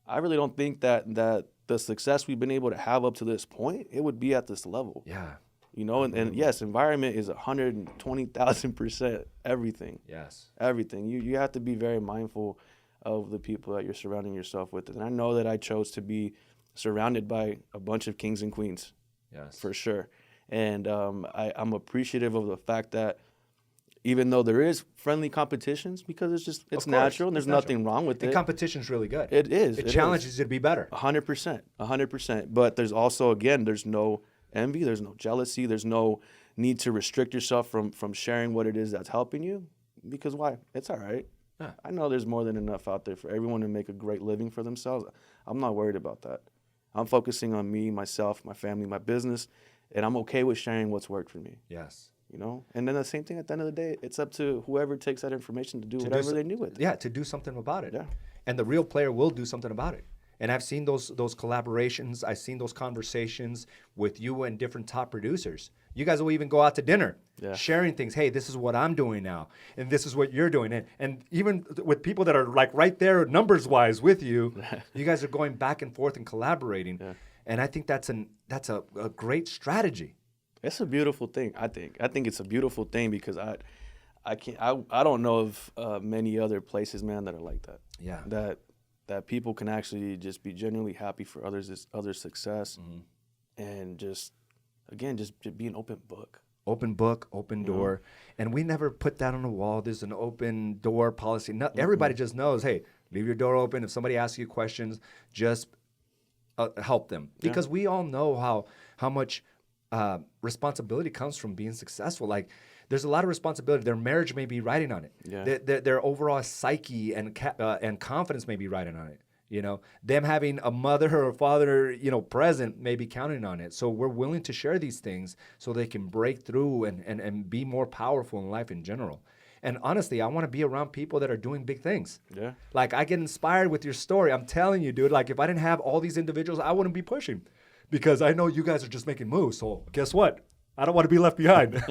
I really don't think that the success we've been able to have up to this point, it would be at this level. Yeah. You know, and yes, environment is 120,000% everything. Yes. Everything. You have to be very mindful of the people that you're surrounding yourself with. And I know that I chose to be surrounded by a bunch of kings and queens. Yes. For sure. And I'm appreciative of the fact that even though there is friendly competitions, because it's natural and there's nothing wrong with it. And competition's really good. It is. It challenges you to be better. 100%. But there's also, again, there's no envy, there's no jealousy, there's no need to restrict yourself from sharing what it is that's helping you. Because why? It's all right. Yeah. I know there's more than enough out there for everyone to make a great living for themselves. I'm not worried about that. I'm focusing on me, myself, my family, my business, and I'm okay with sharing what's worked for me. Yes. You know? And then the same thing at the end of the day, it's up to whoever takes that information to do whatever they do with it. Yeah, to do something about it. Yeah. And the real player will do something about it. And I've seen those collaborations. I've seen those conversations with you and different top producers. You guys will even go out to dinner, sharing things. Hey, this is what I'm doing now, and this is what you're doing. And even with people that are like right there numbers-wise with you, you guys are going back and forth and collaborating. Yeah. And I think that's a great strategy. It's a beautiful thing, I think. I think it's a beautiful thing because I don't know of many other places, man, that are like that. Yeah. That people can actually just be genuinely happy for others' success, and just be an open book. Open book, open door. And we never put that on the wall. There's an open door policy. Everybody just knows, hey, leave your door open. If somebody asks you questions, just help them. Because we all know how much responsibility comes from being successful. Like, there's a lot of responsibility. Their marriage may be riding on it. Yeah. Their overall psyche and confidence may be riding on it. You know, them having a mother or a father, present may be counting on it. So we're willing to share these things so they can break through and be more powerful in life in general. And honestly, I want to be around people that are doing big things. Yeah. Like, I get inspired with your story. I'm telling you, dude, like, if I didn't have all these individuals, I wouldn't be pushing, because I know you guys are just making moves. So guess what? I don't want to be left behind.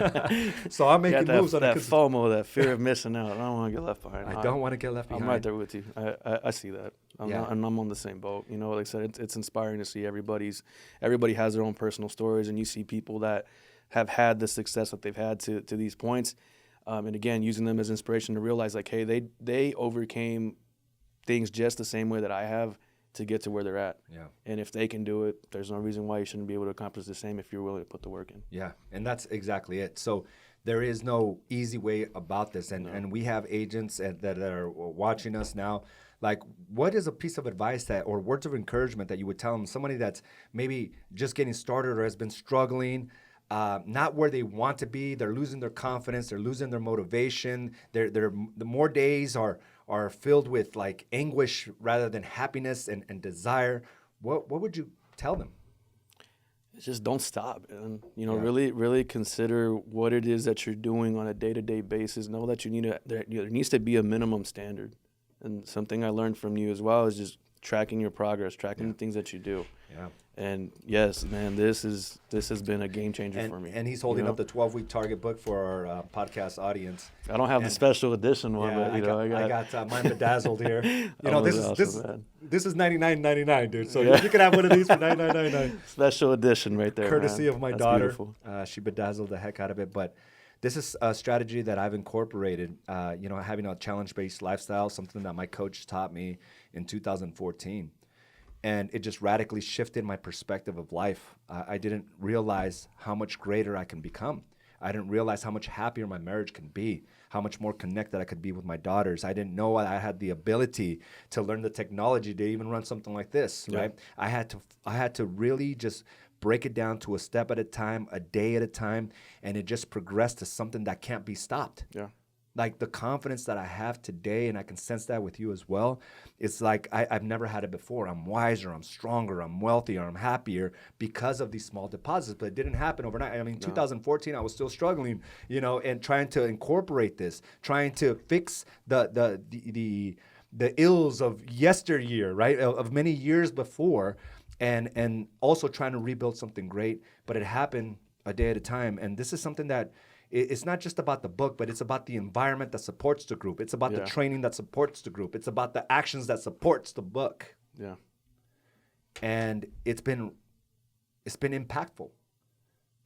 So I'm making moves on that FOMO, that fear of missing out. I don't want to get left behind. I don't want to get left behind. I'm right there with you. I see that. I'm on the same boat. You know, like I said, it's inspiring to see everybody has their own personal stories, and you see people that have had the success that they've had to these points. And again, using them as inspiration to realize, like, hey, they overcame things just the same way that I have to get to where they're at. Yeah. And if they can do it, there's no reason why you shouldn't be able to accomplish the same if you're willing to put the work in. Yeah, and that's exactly it. So there is no easy way about this. And we have agents that are watching us now Like, what is a piece of advice that, or words of encouragement that you would tell them, somebody that's maybe just getting started or has been struggling, not where they want to be, they're losing their confidence, they're losing their motivation, the more days are filled with like anguish rather than happiness and desire. What would you tell them? Just don't stop, and really, really consider what it is that you're doing on a day-to-day basis. Know that there needs to be a minimum standard, and something I learned from you as well is just tracking your progress, tracking the things that you do. Yeah. And yes, man, this has been a game changer for me. And he's holding up the 12-week target book for our podcast audience. I don't have the special edition one, but I got mine bedazzled here. This is $99.99, dude. So you can have one of these for $99.99. Special edition right there, courtesy man. of my daughter. She bedazzled the heck out of it, but this is a strategy that I've incorporated. Having a challenge-based lifestyle, something that my coach taught me in 2014. And it just radically shifted my perspective of life. I didn't realize how much greater I can become. I didn't realize how much happier my marriage can be, how much more connected I could be with my daughters. I didn't know I had the ability to learn the technology to even run something like this, right? I had to really just break it down to a step at a time, a day at a time, and it just progressed to something that can't be stopped. Yeah. Like the confidence that I have today, and I can sense that with you as well, it's like I've never had it before. I'm wiser, I'm stronger, I'm wealthier, I'm happier because of these small deposits. But it didn't happen overnight. I mean, 2014, I was still struggling, and trying to incorporate this, trying to fix the ills of yesteryear, right, of many years before, and also trying to rebuild something great. But it happened a day at a time, and this is something that it's not just about the book, but it's about the environment that supports the group. It's about the training that supports the group. It's about the actions that supports the book. Yeah. And it's been impactful.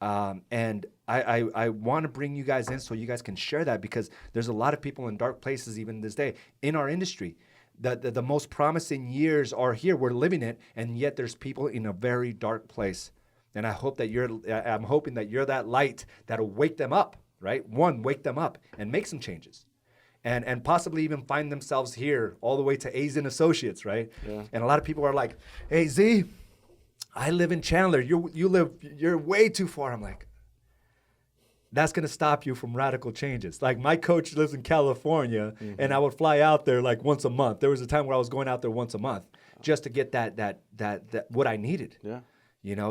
And I want to bring you guys in so you guys can share that, because there's a lot of people in dark places even this day in our industry. The most promising years are here. We're living it, and yet there's people in a very dark place. And I'm hoping that you're that light that'll wake them up, right? Wake them up and make some changes. And possibly even find themselves here all the way to A's and Associates, right? Yeah. And a lot of people are like, hey, Z, I live in Chandler. You're way too far. I'm like, that's going to stop you from radical changes. Like, my coach lives in California, and I would fly out there like once a month. There was a time where I was going out there once a month just to get that what I needed. Yeah.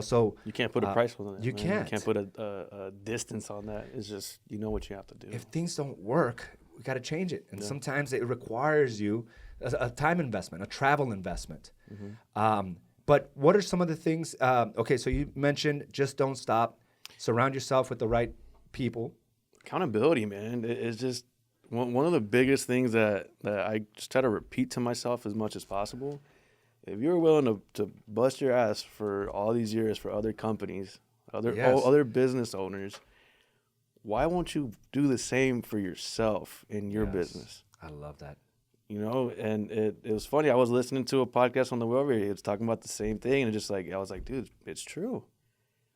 So you can't put a price on it. You can't. You can't put a distance on that. It's just, what you have to do. If things don't work, we got to change it. And sometimes it requires you a time investment, a travel investment. But what are some of the things? Okay, so you mentioned just don't stop. Surround yourself with the right people. Accountability, man. It's just one of the biggest things that I just try to repeat to myself as much as possible. If you're willing to bust your ass for all these years for other companies, other business owners, why won't you do the same for yourself in your business? I love that. And it was funny. I was listening to a podcast on the way over here. It's talking about the same thing, and I was like, dude, it's true.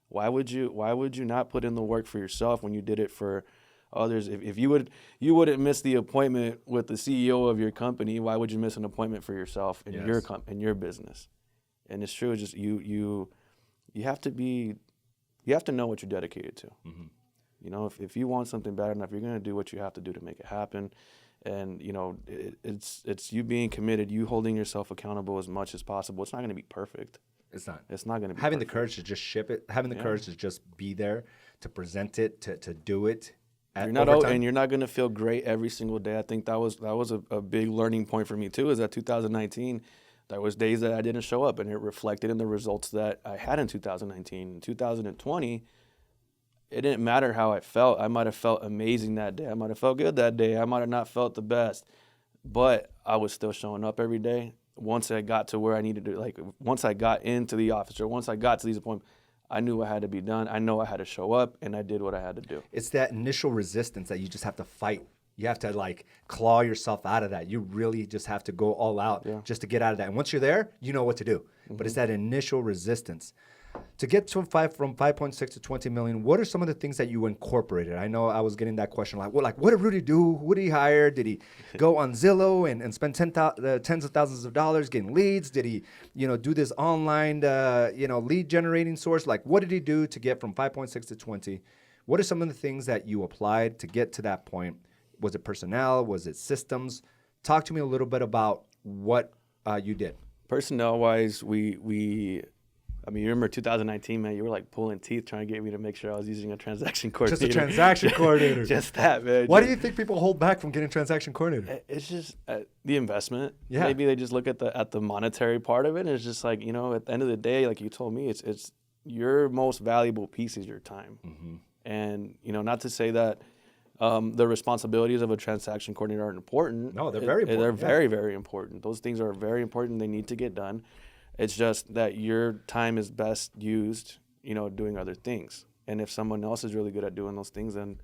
Why would you not put in the work for yourself when you did it for others? If you wouldn't miss the appointment with the CEO of your company, why would you miss an appointment for yourself in your business? And it's true. It's just you have to know what you're dedicated to. If you want something bad enough, you're going to do what you have to do to make it happen. And it's you being committed, you holding yourself accountable as much as possible. It's not going to be perfect. It's not. It's not going to be having perfect. the courage to just ship it, having the courage to just be there, to present it, to do it. And you're not going to feel great every single day. I think that was a big learning point for me too. Is that 2019, there was days that I didn't show up, and it reflected in the results that I had in 2019. In 2020, it didn't matter how I felt. I might have felt amazing that day. I might have felt good that day. I might have not felt the best, but I was still showing up every day. Once I got to where I needed to, once I got into the office or once I got to these appointments, I knew what had to be done. I know I had to show up, and I did what I had to do. It's that initial resistance that you just have to fight. You have to claw yourself out of that. You really just have to go all out just to get out of that. And once you're there, you know what to do. But it's that initial resistance. To get to from 5.6 to 20 million, what are some of the things that you incorporated? I know I was getting that question like what did Rudy do? Who did he hire? Did he go on Zillow and spend tens of thousands of dollars getting leads? Did he, do this online, lead generating source? Like, what did he do to get from 5.6 to 20? What are some of the things that you applied to get to that point? Was it personnel? Was it systems? Talk to me a little bit about what you did. Personnel-wise, you remember 2019, man, you were like pulling teeth trying to get me to make sure I was using a transaction coordinator. Just a transaction coordinator. Just that, man. Why do you think people hold back from getting transaction coordinator? It's just the investment. Yeah. Maybe they just look at the monetary part of it. And it's just like, at the end of the day, like you told me, it's your most valuable piece is your time. Mm-hmm. And, not to say that the responsibilities of a transaction coordinator aren't important. No, they're very important. They're very, very important. Those things are very important. They need to get done. It's just that your time is best used, doing other things. And if someone else is really good at doing those things, then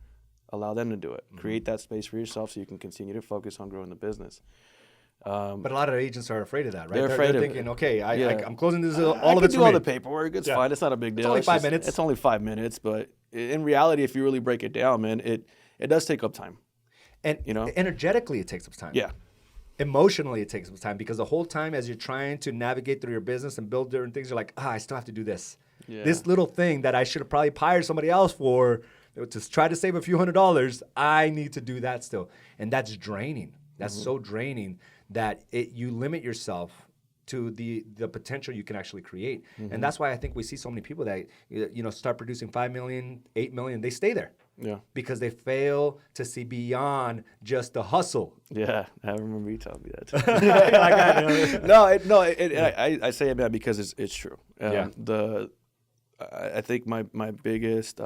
allow them to do it. Mm-hmm. Create that space for yourself so you can continue to focus on growing the business. But a lot of agents are afraid of that, right? They're afraid of thinking, it. okay, I'm closing this. All of it's do for all me. the paperwork. It's fine. It's not a big deal. It's only 5 minutes. It's only 5 minutes. But in reality, if you really break it down, man, it does take up time. And energetically, it takes up time. Yeah. Emotionally, it takes some time because the whole time as you're trying to navigate through your business and build different things, you're like, I still have to do this. Yeah. This little thing that I should have probably hired somebody else for to try to save a few $100s, I need to do that still. And that's draining. That's so draining that you limit yourself to the potential you can actually create. Mm-hmm. And that's why I think we see so many people that, start producing 5 million, 8 million, they stay there. Yeah. Because they fail to see beyond just the hustle. Yeah, I remember you telling me that too. I say it, man, because it's true. I think my biggest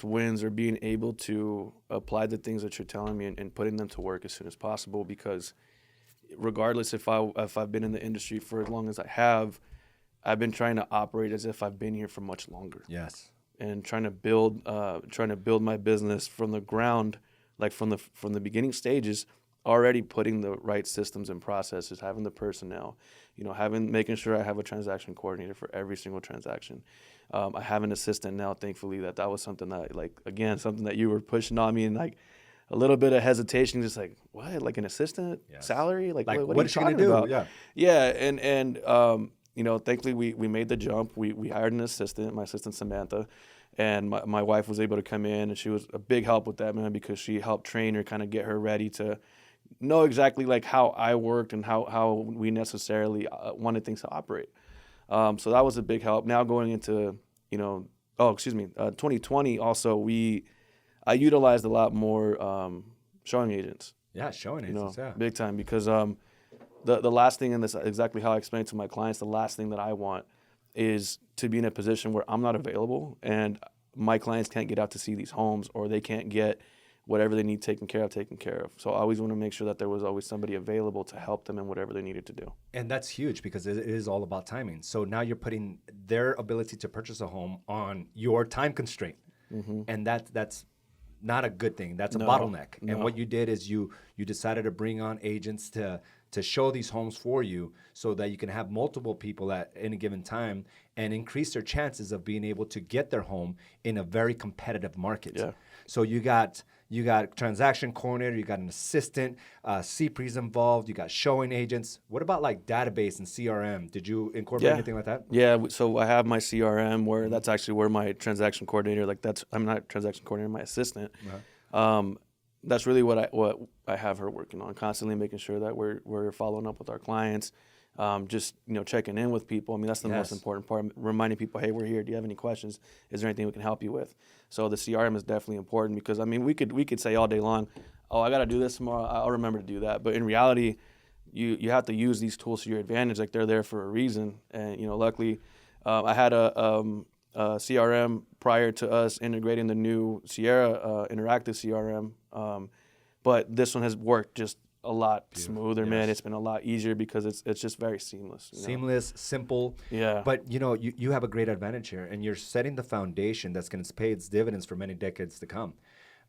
wins are being able to apply the things that you're telling me and putting them to work as soon as possible. Because regardless if I've been in the industry for as long as I have, I've been trying to operate as if I've been here for much longer. Yes. And trying to build my business from the ground, like from the beginning stages, already putting the right systems and processes, having the personnel, making sure I have a transaction coordinator for every single transaction. I have an assistant now, thankfully. That was something that, like, again, something that you were pushing on me, and like a little bit of hesitation, just like, what, like an assistant salary, like what are you talking about? And thankfully we made the jump. We hired an assistant, my assistant Samantha, and my wife was able to come in, and she was a big help with that, man, because she helped train her, kind of get her ready to know exactly like how I worked and how we necessarily wanted things to operate. So that was a big help. Now going into 2020 also, I utilized a lot more showing agents. Yeah, showing agents, big time, because the last thing, and this is exactly how I explain to my clients, the last thing that I want is to be in a position where I'm not available and my clients can't get out to see these homes, or they can't get whatever they need taken care of. So I always want to make sure that there was always somebody available to help them in whatever they needed to do. And that's huge because it is all about timing. So now you're putting their ability to purchase a home on your time constraint. Mm-hmm. And that's not a good thing. That's a bottleneck. No. And what you did is you decided to bring on agents to show these homes for you so that you can have multiple people at any given time and increase their chances of being able to get their home in a very competitive market. Yeah. So you got transaction coordinator, you got an assistant, CPRE's involved, you got showing agents. What about like database and CRM? Did you incorporate anything like that? Yeah, so I have my CRM where that's actually where my transaction coordinator, I'm not transaction coordinator, my assistant. Uh-huh. That's really what I have her working on, constantly making sure that we're following up with our clients, just checking in with people. I mean, that's the most important part, reminding people, hey, we're here. Do you have any questions? Is there anything we can help you with? So the CRM is definitely important because, I mean, we could say all day long, oh, I got to do this tomorrow. I'll remember to do that. But in reality, you have to use these tools to your advantage. Like, they're there for a reason. And, luckily, I had a CRM prior to us integrating the new Sierra interactive CRM. But this one has worked just a lot smoother, man. It's been a lot easier because it's just very seamless. Seamless, simple. Yeah. But you have a great advantage here, and you're setting the foundation that's going to pay its dividends for many decades to come.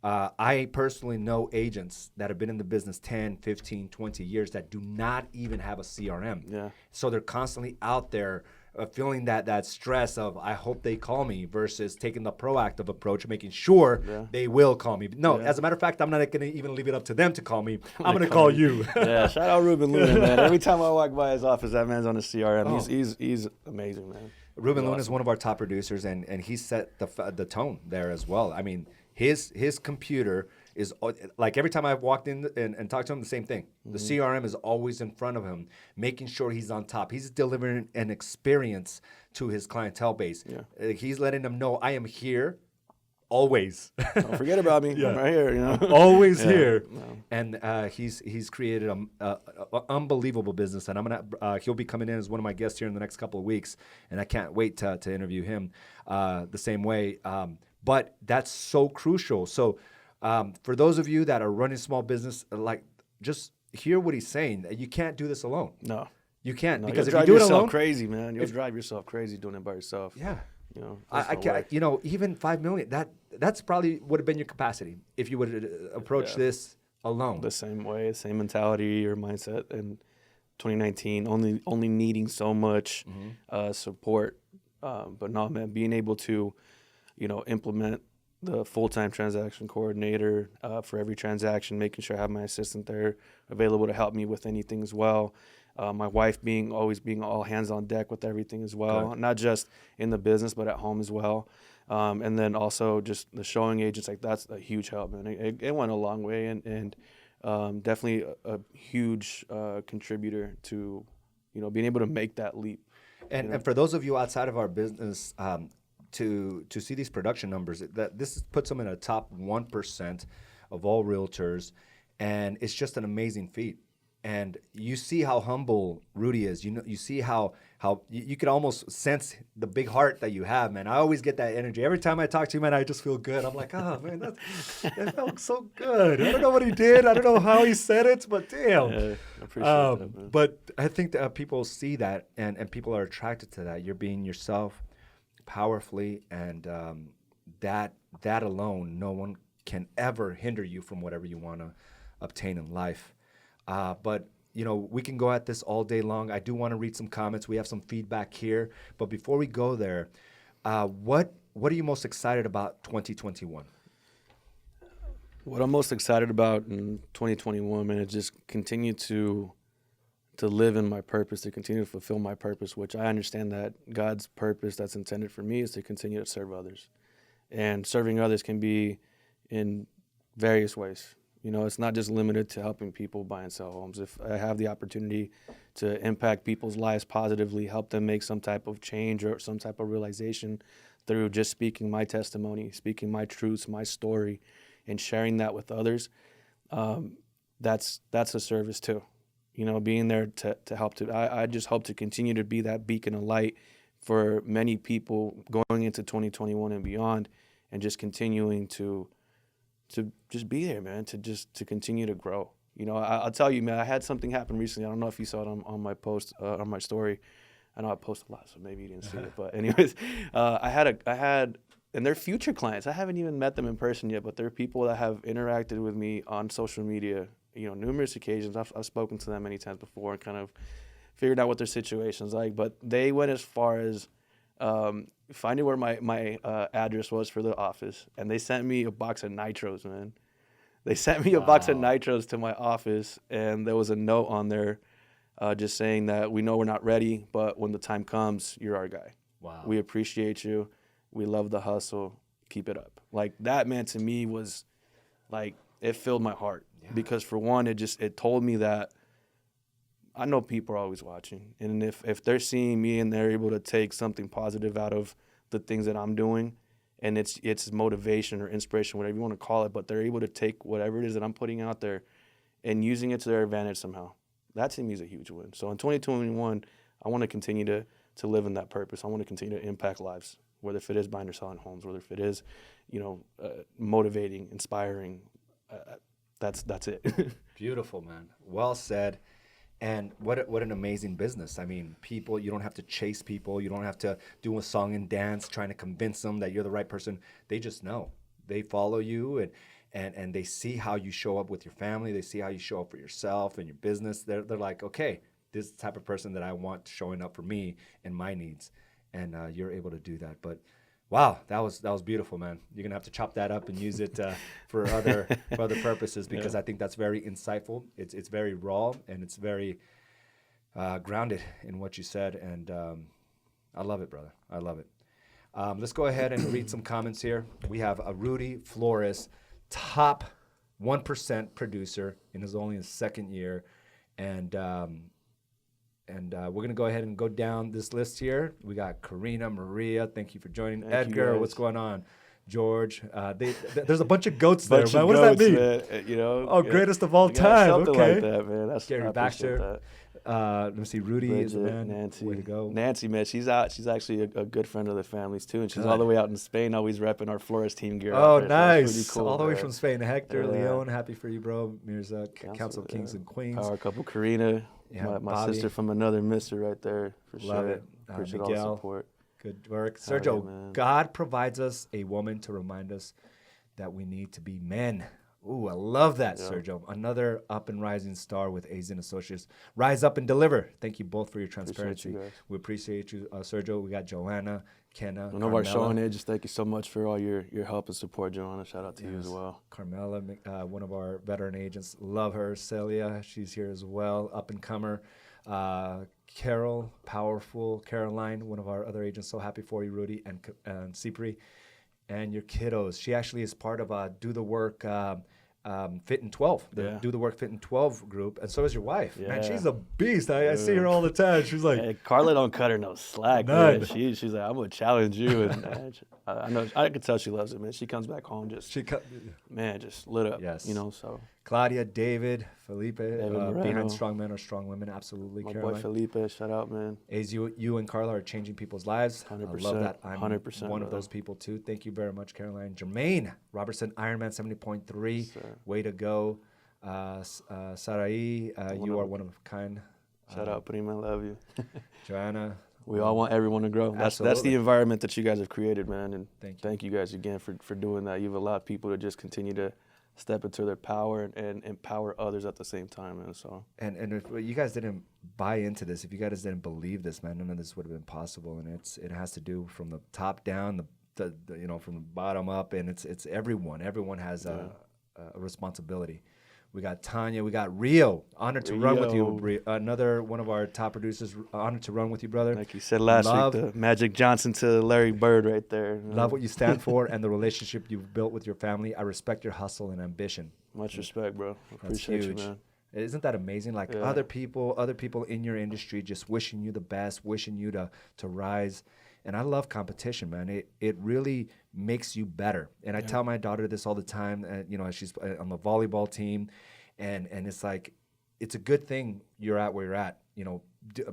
I personally know agents that have been in the business 10, 15, 20 years that do not even have a CRM. Yeah. So they're constantly out there feeling that stress of I hope they call me versus taking the proactive approach, making sure they will call me. No, as a matter of fact, I'm not going to even leave it up to them to call me. I'm going to call you. Yeah, shout out Ruben Luna, man. Every time I walk by his office, that man's on the CRM. Oh. He's amazing, man. Ruben Luna is one of our top producers, and he set the tone there as well. I mean, his computer is like every time I've walked in and talked to him, the same thing. The CRM is always in front of him, making sure he's on top. He's delivering an experience to his clientele base. Yeah. He's letting them know I am here always. Don't forget about me. I'm right here. You know, always here. No. And he's created an unbelievable business, and he'll be coming in as one of my guests here in the next couple of weeks, and I can't wait to interview him the same way. But that's so crucial. So for those of you that are running small business, like just hear what he's saying. You can't do this alone. No, you can't, no, because if you do it alone, crazy, man. You'll drive yourself crazy doing it by yourself. Yeah. You know, I can't, you know, even 5 million, that's probably would have been your capacity if you would approach this alone. The same way, same mentality or mindset. In 2019, only needing so much support. But no, man, being able to, you know, implement the full-time transaction coordinator for every transaction, making sure I have my assistant there available to help me with anything as well. My wife always being all hands on deck with everything as well, not just in the business, but at home as well. And then also just the showing agents, like that's a huge help, man. It went a long way and definitely a huge contributor to, you know, being able to make that leap. And for those of you outside of our business, to see these production numbers, this puts them in a top 1% of all realtors, and it's just an amazing feat. And you see how humble Rudy is. You see how you could almost sense the big heart that you have, man. I always get that energy. Every time I talk to you, man, I just feel good. I'm like, oh, man, that felt so good. I don't know what he did. I don't know how he said it, but damn. Yeah, I appreciate that, man. But I think that people see that, and people are attracted to that. You're being yourself powerfully, and that alone, no one can ever hinder you from whatever you want to obtain in life. But, you know, we can go at this all day long. I do want to read some comments. We have some feedback here. But before we go there, what are you most excited about 2021? What I'm most excited about in 2021, man, is just continue to live in my purpose, to continue to fulfill my purpose, which I understand that God's purpose that's intended for me is to continue to serve others. And serving others can be in various ways. You know, it's not just limited to helping people buy and sell homes. If I have the opportunity to impact people's lives positively, help them make some type of change or some type of realization through just speaking my testimony, speaking my truths, my story, and sharing that with others, that's a service too. You know, being there to help. I just hope to continue to be that beacon of light for many people going into 2021 and beyond, and just continuing to just be there, man, to continue to grow. You know, I'll tell you, man, I had something happen recently. I don't know if you saw it on my post, on my story. I know I post a lot, so maybe you didn't see it. But anyways, I had, and they're future clients. I haven't even met them in person yet, but they're people that have interacted with me on social media, you know, numerous occasions. I've spoken to them many times before and kind of figured out what their situation's like. But they went as far as finding where my address was for the office, and they sent me a box of nitros, man. They sent me a box of nitros to my office, and there was a note on there just saying that we know we're not ready, but when the time comes, you're our guy. Wow. We appreciate you. We love the hustle. Keep it up. Like, that, man, to me was like, it filled my heart. Yeah. Because for one, it told me that I know people are always watching. And if they're seeing me and they're able to take something positive out of the things that I'm doing, and it's motivation or inspiration, whatever you want to call it, but they're able to take whatever it is that I'm putting out there and using it to their advantage somehow. That to me is a huge win. So in 2021, I want to continue to live in that purpose. I want to continue to impact lives, whether if it is buying or selling homes, whether if it is, you know, motivating, inspiring. That's it. Beautiful, man. Well said. And what an amazing business. I mean, people, you don't have to chase people. You don't have to do a song and dance trying to convince them that you're the right person. They just know. They follow you and they see how you show up with your family. They see how you show up for yourself and your business. They're like, okay, this type of person that I want showing up for me and my needs. And you're able to do that. But wow, that was beautiful, man. You're gonna have to chop that up and use it for other purposes, because I think that's very insightful. It's very raw, and it's very grounded in what you said, and I love it, brother. I love it. Let's go ahead and read some comments here. We have a Rudy Flores, top 1% producer in his only his second year, and we're going to go ahead and go down this list here. We got Karina, Maria, thank you for joining. Thank Edgar, you, what's going on? George, there's a bunch of goats there, man. What goats, does that mean? Man. You know, oh, greatest of all time. Something Okay. like that, man. Gary Baxter. Let me see. Rudy Bridget, is a man. Nancy. Way to go. Nancy, man, she's out. She's actually a good friend of the family's too, and she's all the way out in Spain, always repping our Flores team gear. Oh, there, nice! So really cool, all the way man. from Spain. Hector, Leon, happy for you, bro. Mirza, Council of Kings yeah. and Queens. Power couple, Karina, my sister from another mister right there for Love sure. it. Appreciate all Miguel, the support. good work. Yeah, Sergio, man. God provides us a woman to remind us that we need to be men. Ooh, I love that, Sergio. Another up and rising star with AZ and Associates. Rise up and deliver. Thank you both for your transparency. Appreciate you guys. We appreciate you, Sergio. We got Joanna, Kenna, One of our showing agents, thank you so much for all your help and support, Joanna. Shout out to you as well. Carmela, one of our veteran agents. Love her. Celia, she's here as well. Up and comer. Carol, powerful. Caroline, one of our other agents. So happy for you, Rudy and Cipri. And your kiddos. She actually is part of Do the Work Fit in 12, the Do the Work Fit in 12 group, and so is your wife. Man, she's a beast. I see her all the time. She's like, hey, Carla don't cut her no slack. Man. She's like, I'm gonna challenge you, and I know I can tell she loves it, man. She comes back home just just lit up. Yes, you know. So Claudia, David, Felipe, behind strong men or strong women, absolutely. My Caroline. boy Felipe, shout out, man. As you and Carla are changing people's lives. 100%, I love that. I'm 100%, one of those people too. Thank you very much, Caroline. Jermaine Robertson, Ironman 70.3. Way to go. Sarai, you are one of a kind. Shout out, Prima, love you. Joanna. We all want everyone to grow. That's the environment that you guys have created, man. And thank you guys again for doing that. You've allowed people to just continue to step into their power and empower others at the same time, man. So and if you guys didn't buy into this, if you guys didn't believe this, man, none of this would have been possible. And it has to do from the top down, the from the bottom up, and it's everyone. Everyone has a responsibility. We got Tanya. We got Rio. Honored to run with you. Another one of our top producers. Honored to run with you, brother. Like you said last week, the Magic Johnson to Larry Bird right there. Love what you stand for and the relationship you've built with your family. I respect your hustle and ambition. Much respect, bro. Appreciate you, man. Isn't that amazing? Like other people in your industry just wishing you the best, wishing you to rise. And I love competition, man. It really makes you better. And I tell my daughter this all the time. She's on the volleyball team, and it's like, it's a good thing you're at where you're at.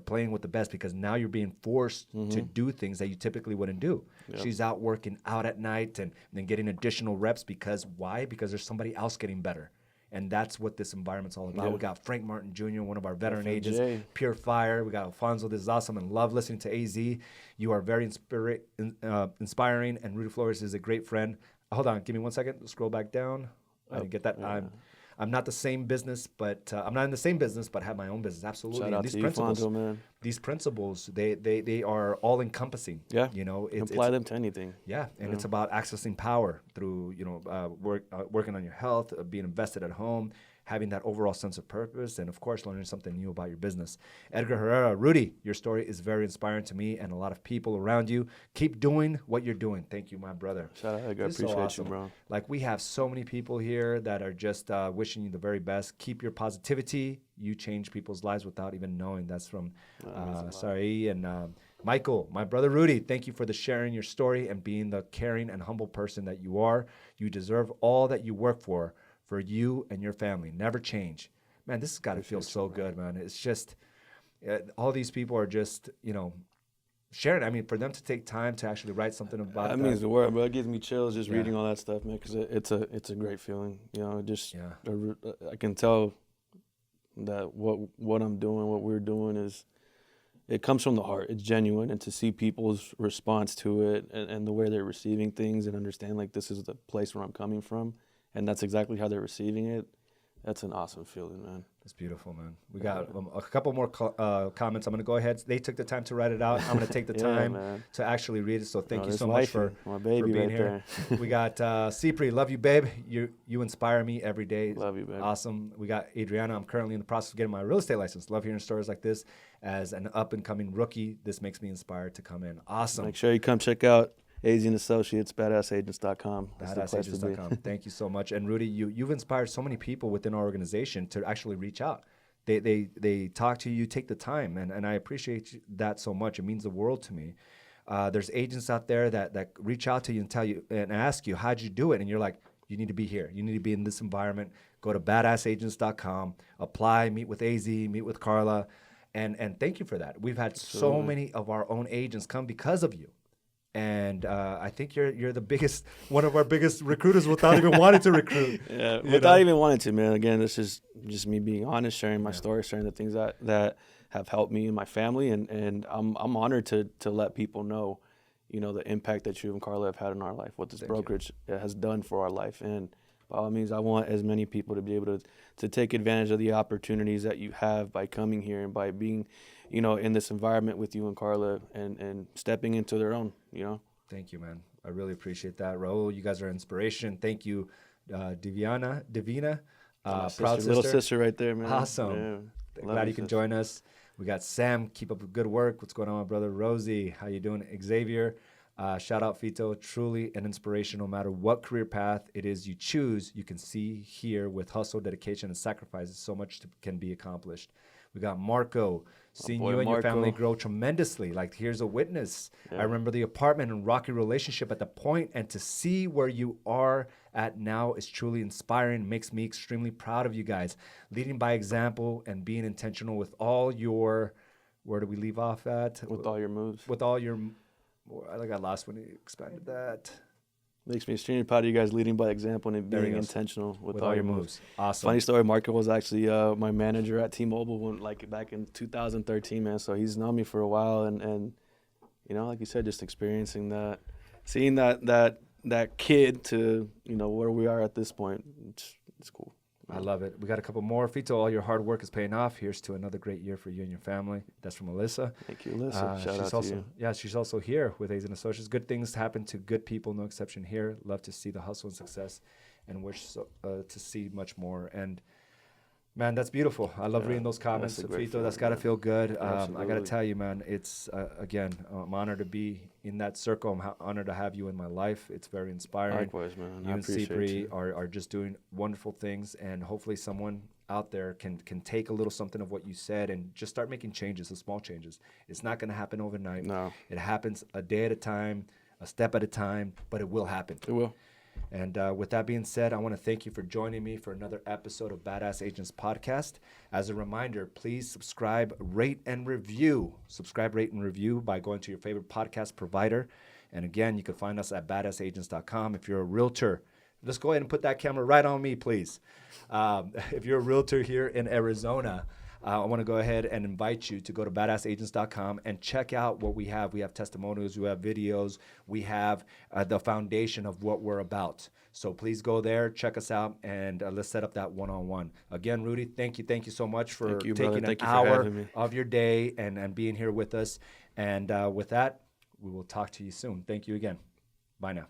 Playing with the best, because now you're being forced to do things that you typically wouldn't do. Yep. She's out working out at night and then getting additional reps because why? Because there's somebody else getting better. And that's what this environment's all about. We got Frank Martin Jr., one of our veteran agents, pure fire. We got Alfonso. This is awesome, and love listening to AZ. You are very inspiring, and Rudy Flores is a great friend. Hold on, give me 1 second. Scroll back down. I didn't get that. Yeah. I'm not the same business, but I'm not in the same business, but have my own business. Absolutely. Shout out these to principles, Fonzo, man. These principles, they are all encompassing. Yeah. Apply them to anything. Yeah, and it's about accessing power through working on your health, being invested at home, having that overall sense of purpose, and of course learning something new about your business. Edgar Herrera, Rudy, your story is very inspiring to me and a lot of people around you. Keep doing what you're doing. Thank you, my brother. Shout out, Edgar. Appreciate you, bro. Like, we have so many people here that are just wishing you the very best. Keep your positivity. You change people's lives without even knowing. That's from Sarai and Michael, my brother Rudy. Thank you for sharing your story and being the caring and humble person that you are. You deserve all that you work for you and your family. Never change. Man, this has got to feel so good, man. It's just, all these people are just, sharing. I mean, for them to take time to actually write something about that means the world, bro. It gives me chills just reading all that stuff, man, because it's a great feeling. I can tell that what I'm doing, what we're doing it comes from the heart. It's genuine, and to see people's response to it and the way they're receiving things and understand, like, this is the place where I'm coming from, and that's exactly how they're receiving it. That's an awesome feeling, man. It's beautiful, man. We got a couple more comments. I'm going to go ahead. They took the time to write it out. I'm going to take the time to actually read it. So thank you so much for being here. We got Cipri, love you, babe. You inspire me every day. Love you, babe. Awesome. We got Adriana. I'm currently in the process of getting my real estate license. Love hearing stories like this. As an up-and-coming rookie, this makes me inspired to come in. Awesome. Make sure you come check out AZ and Associates, BadassAgents.com. BadassAgents.com. Thank you so much. And Rudy, you've inspired so many people within our organization to actually reach out. They talk to you, take the time, and I appreciate that so much. It means the world to me. There's agents out there that reach out to you and tell you and ask you, how'd you do it? And you're like, you need to be here. You need to be in this environment. Go to BadassAgents.com, apply, meet with AZ, meet with Carla, and thank you for that. We've had so many of our own agents come because of you. And I think you're the biggest, one of our biggest recruiters without even wanting to recruit. Yeah, without even wanting to, man. Again, this is just me being honest, sharing my story, sharing the things that have helped me and my family, and I'm honored to let people know, the impact that you and Carla have had in our life, what this brokerage has done for our life. And by all means, I want as many people to be able to take advantage of the opportunities that you have by coming here and by being, in this environment with you and Carla and stepping into their own, Thank you, man. I really appreciate that. Raul, you guys are inspiration. Thank you, Divina, proud sister. Little sister right there, man. Awesome. Yeah. Glad you can join us. We got Sam. Keep up the good work. What's going on, my brother? Rosie, how you doing? Xavier. Shout out Fito, truly an inspiration. No matter what career path it is you choose, you can see here with hustle, dedication, and sacrifices, so much can be accomplished. We got Marco, seeing you and your family grow tremendously. Like, here's a witness. Yeah. I remember the apartment and rocky relationship at the point, and to see where you are at now is truly inspiring. Makes me extremely proud of you guys. Leading by example and being intentional with all your, where do we leave off at? With all your moves. With all your, I got lost when you expanded that. Makes me extremely proud of you guys leading by example and being intentional with all your moves. Awesome. Funny story, Marco was actually my manager at T-Mobile back in 2013, man. So he's known me for a while, and like you said, just experiencing that, seeing that kid to where we are at this point, it's cool. I love it. We got a couple more. Fito, all your hard work is paying off. Here's to another great year for you and your family. That's from Alyssa. Thank you, Alyssa. Shout out to you. Yeah, she's also here with AZ and Associates. Good things happen to good people, no exception here. Love to see the hustle and success, and wish to see much more. And man, that's beautiful. I love reading those comments. Fito, that's got to feel good. I got to tell you, man, it's, again, I'm honored to be in that circle. I'm honored to have you in my life. It's very inspiring. Likewise, man. You and Cipri are just doing wonderful things, and hopefully someone out there can take a little something of what you said and just start making changes, the small changes. It's not going to happen overnight. No. It happens a day at a time, a step at a time, but it will happen. It will. And with that being said, I want to thank you for joining me for another episode of Badass Agents Podcast. As a reminder, please subscribe, rate, and review. Subscribe, rate, and review by going to your favorite podcast provider. And again, you can find us at BadassAgents.com. If you're a realtor, let's go ahead and put that camera right on me, please. If you're a realtor here in Arizona, I want to go ahead and invite you to go to BadassAgents.com and check out what we have. We have testimonials, we have videos, we have the foundation of what we're about. So please go there, check us out, and let's set up that one-on-one. Again, Rudy, thank you so much for taking an hour of your day and being here with us. And with that, we will talk to you soon. Thank you again. Bye now.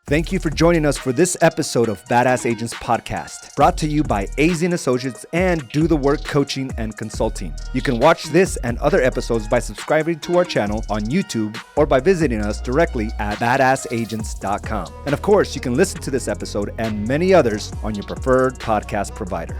Thank you for joining us for this episode of Badass Agents Podcast, brought to you by AZ & Associates and Do the Work Coaching and Consulting. You can watch this and other episodes by subscribing to our channel on YouTube or by visiting us directly at badassagents.com. And of course, you can listen to this episode and many others on your preferred podcast provider.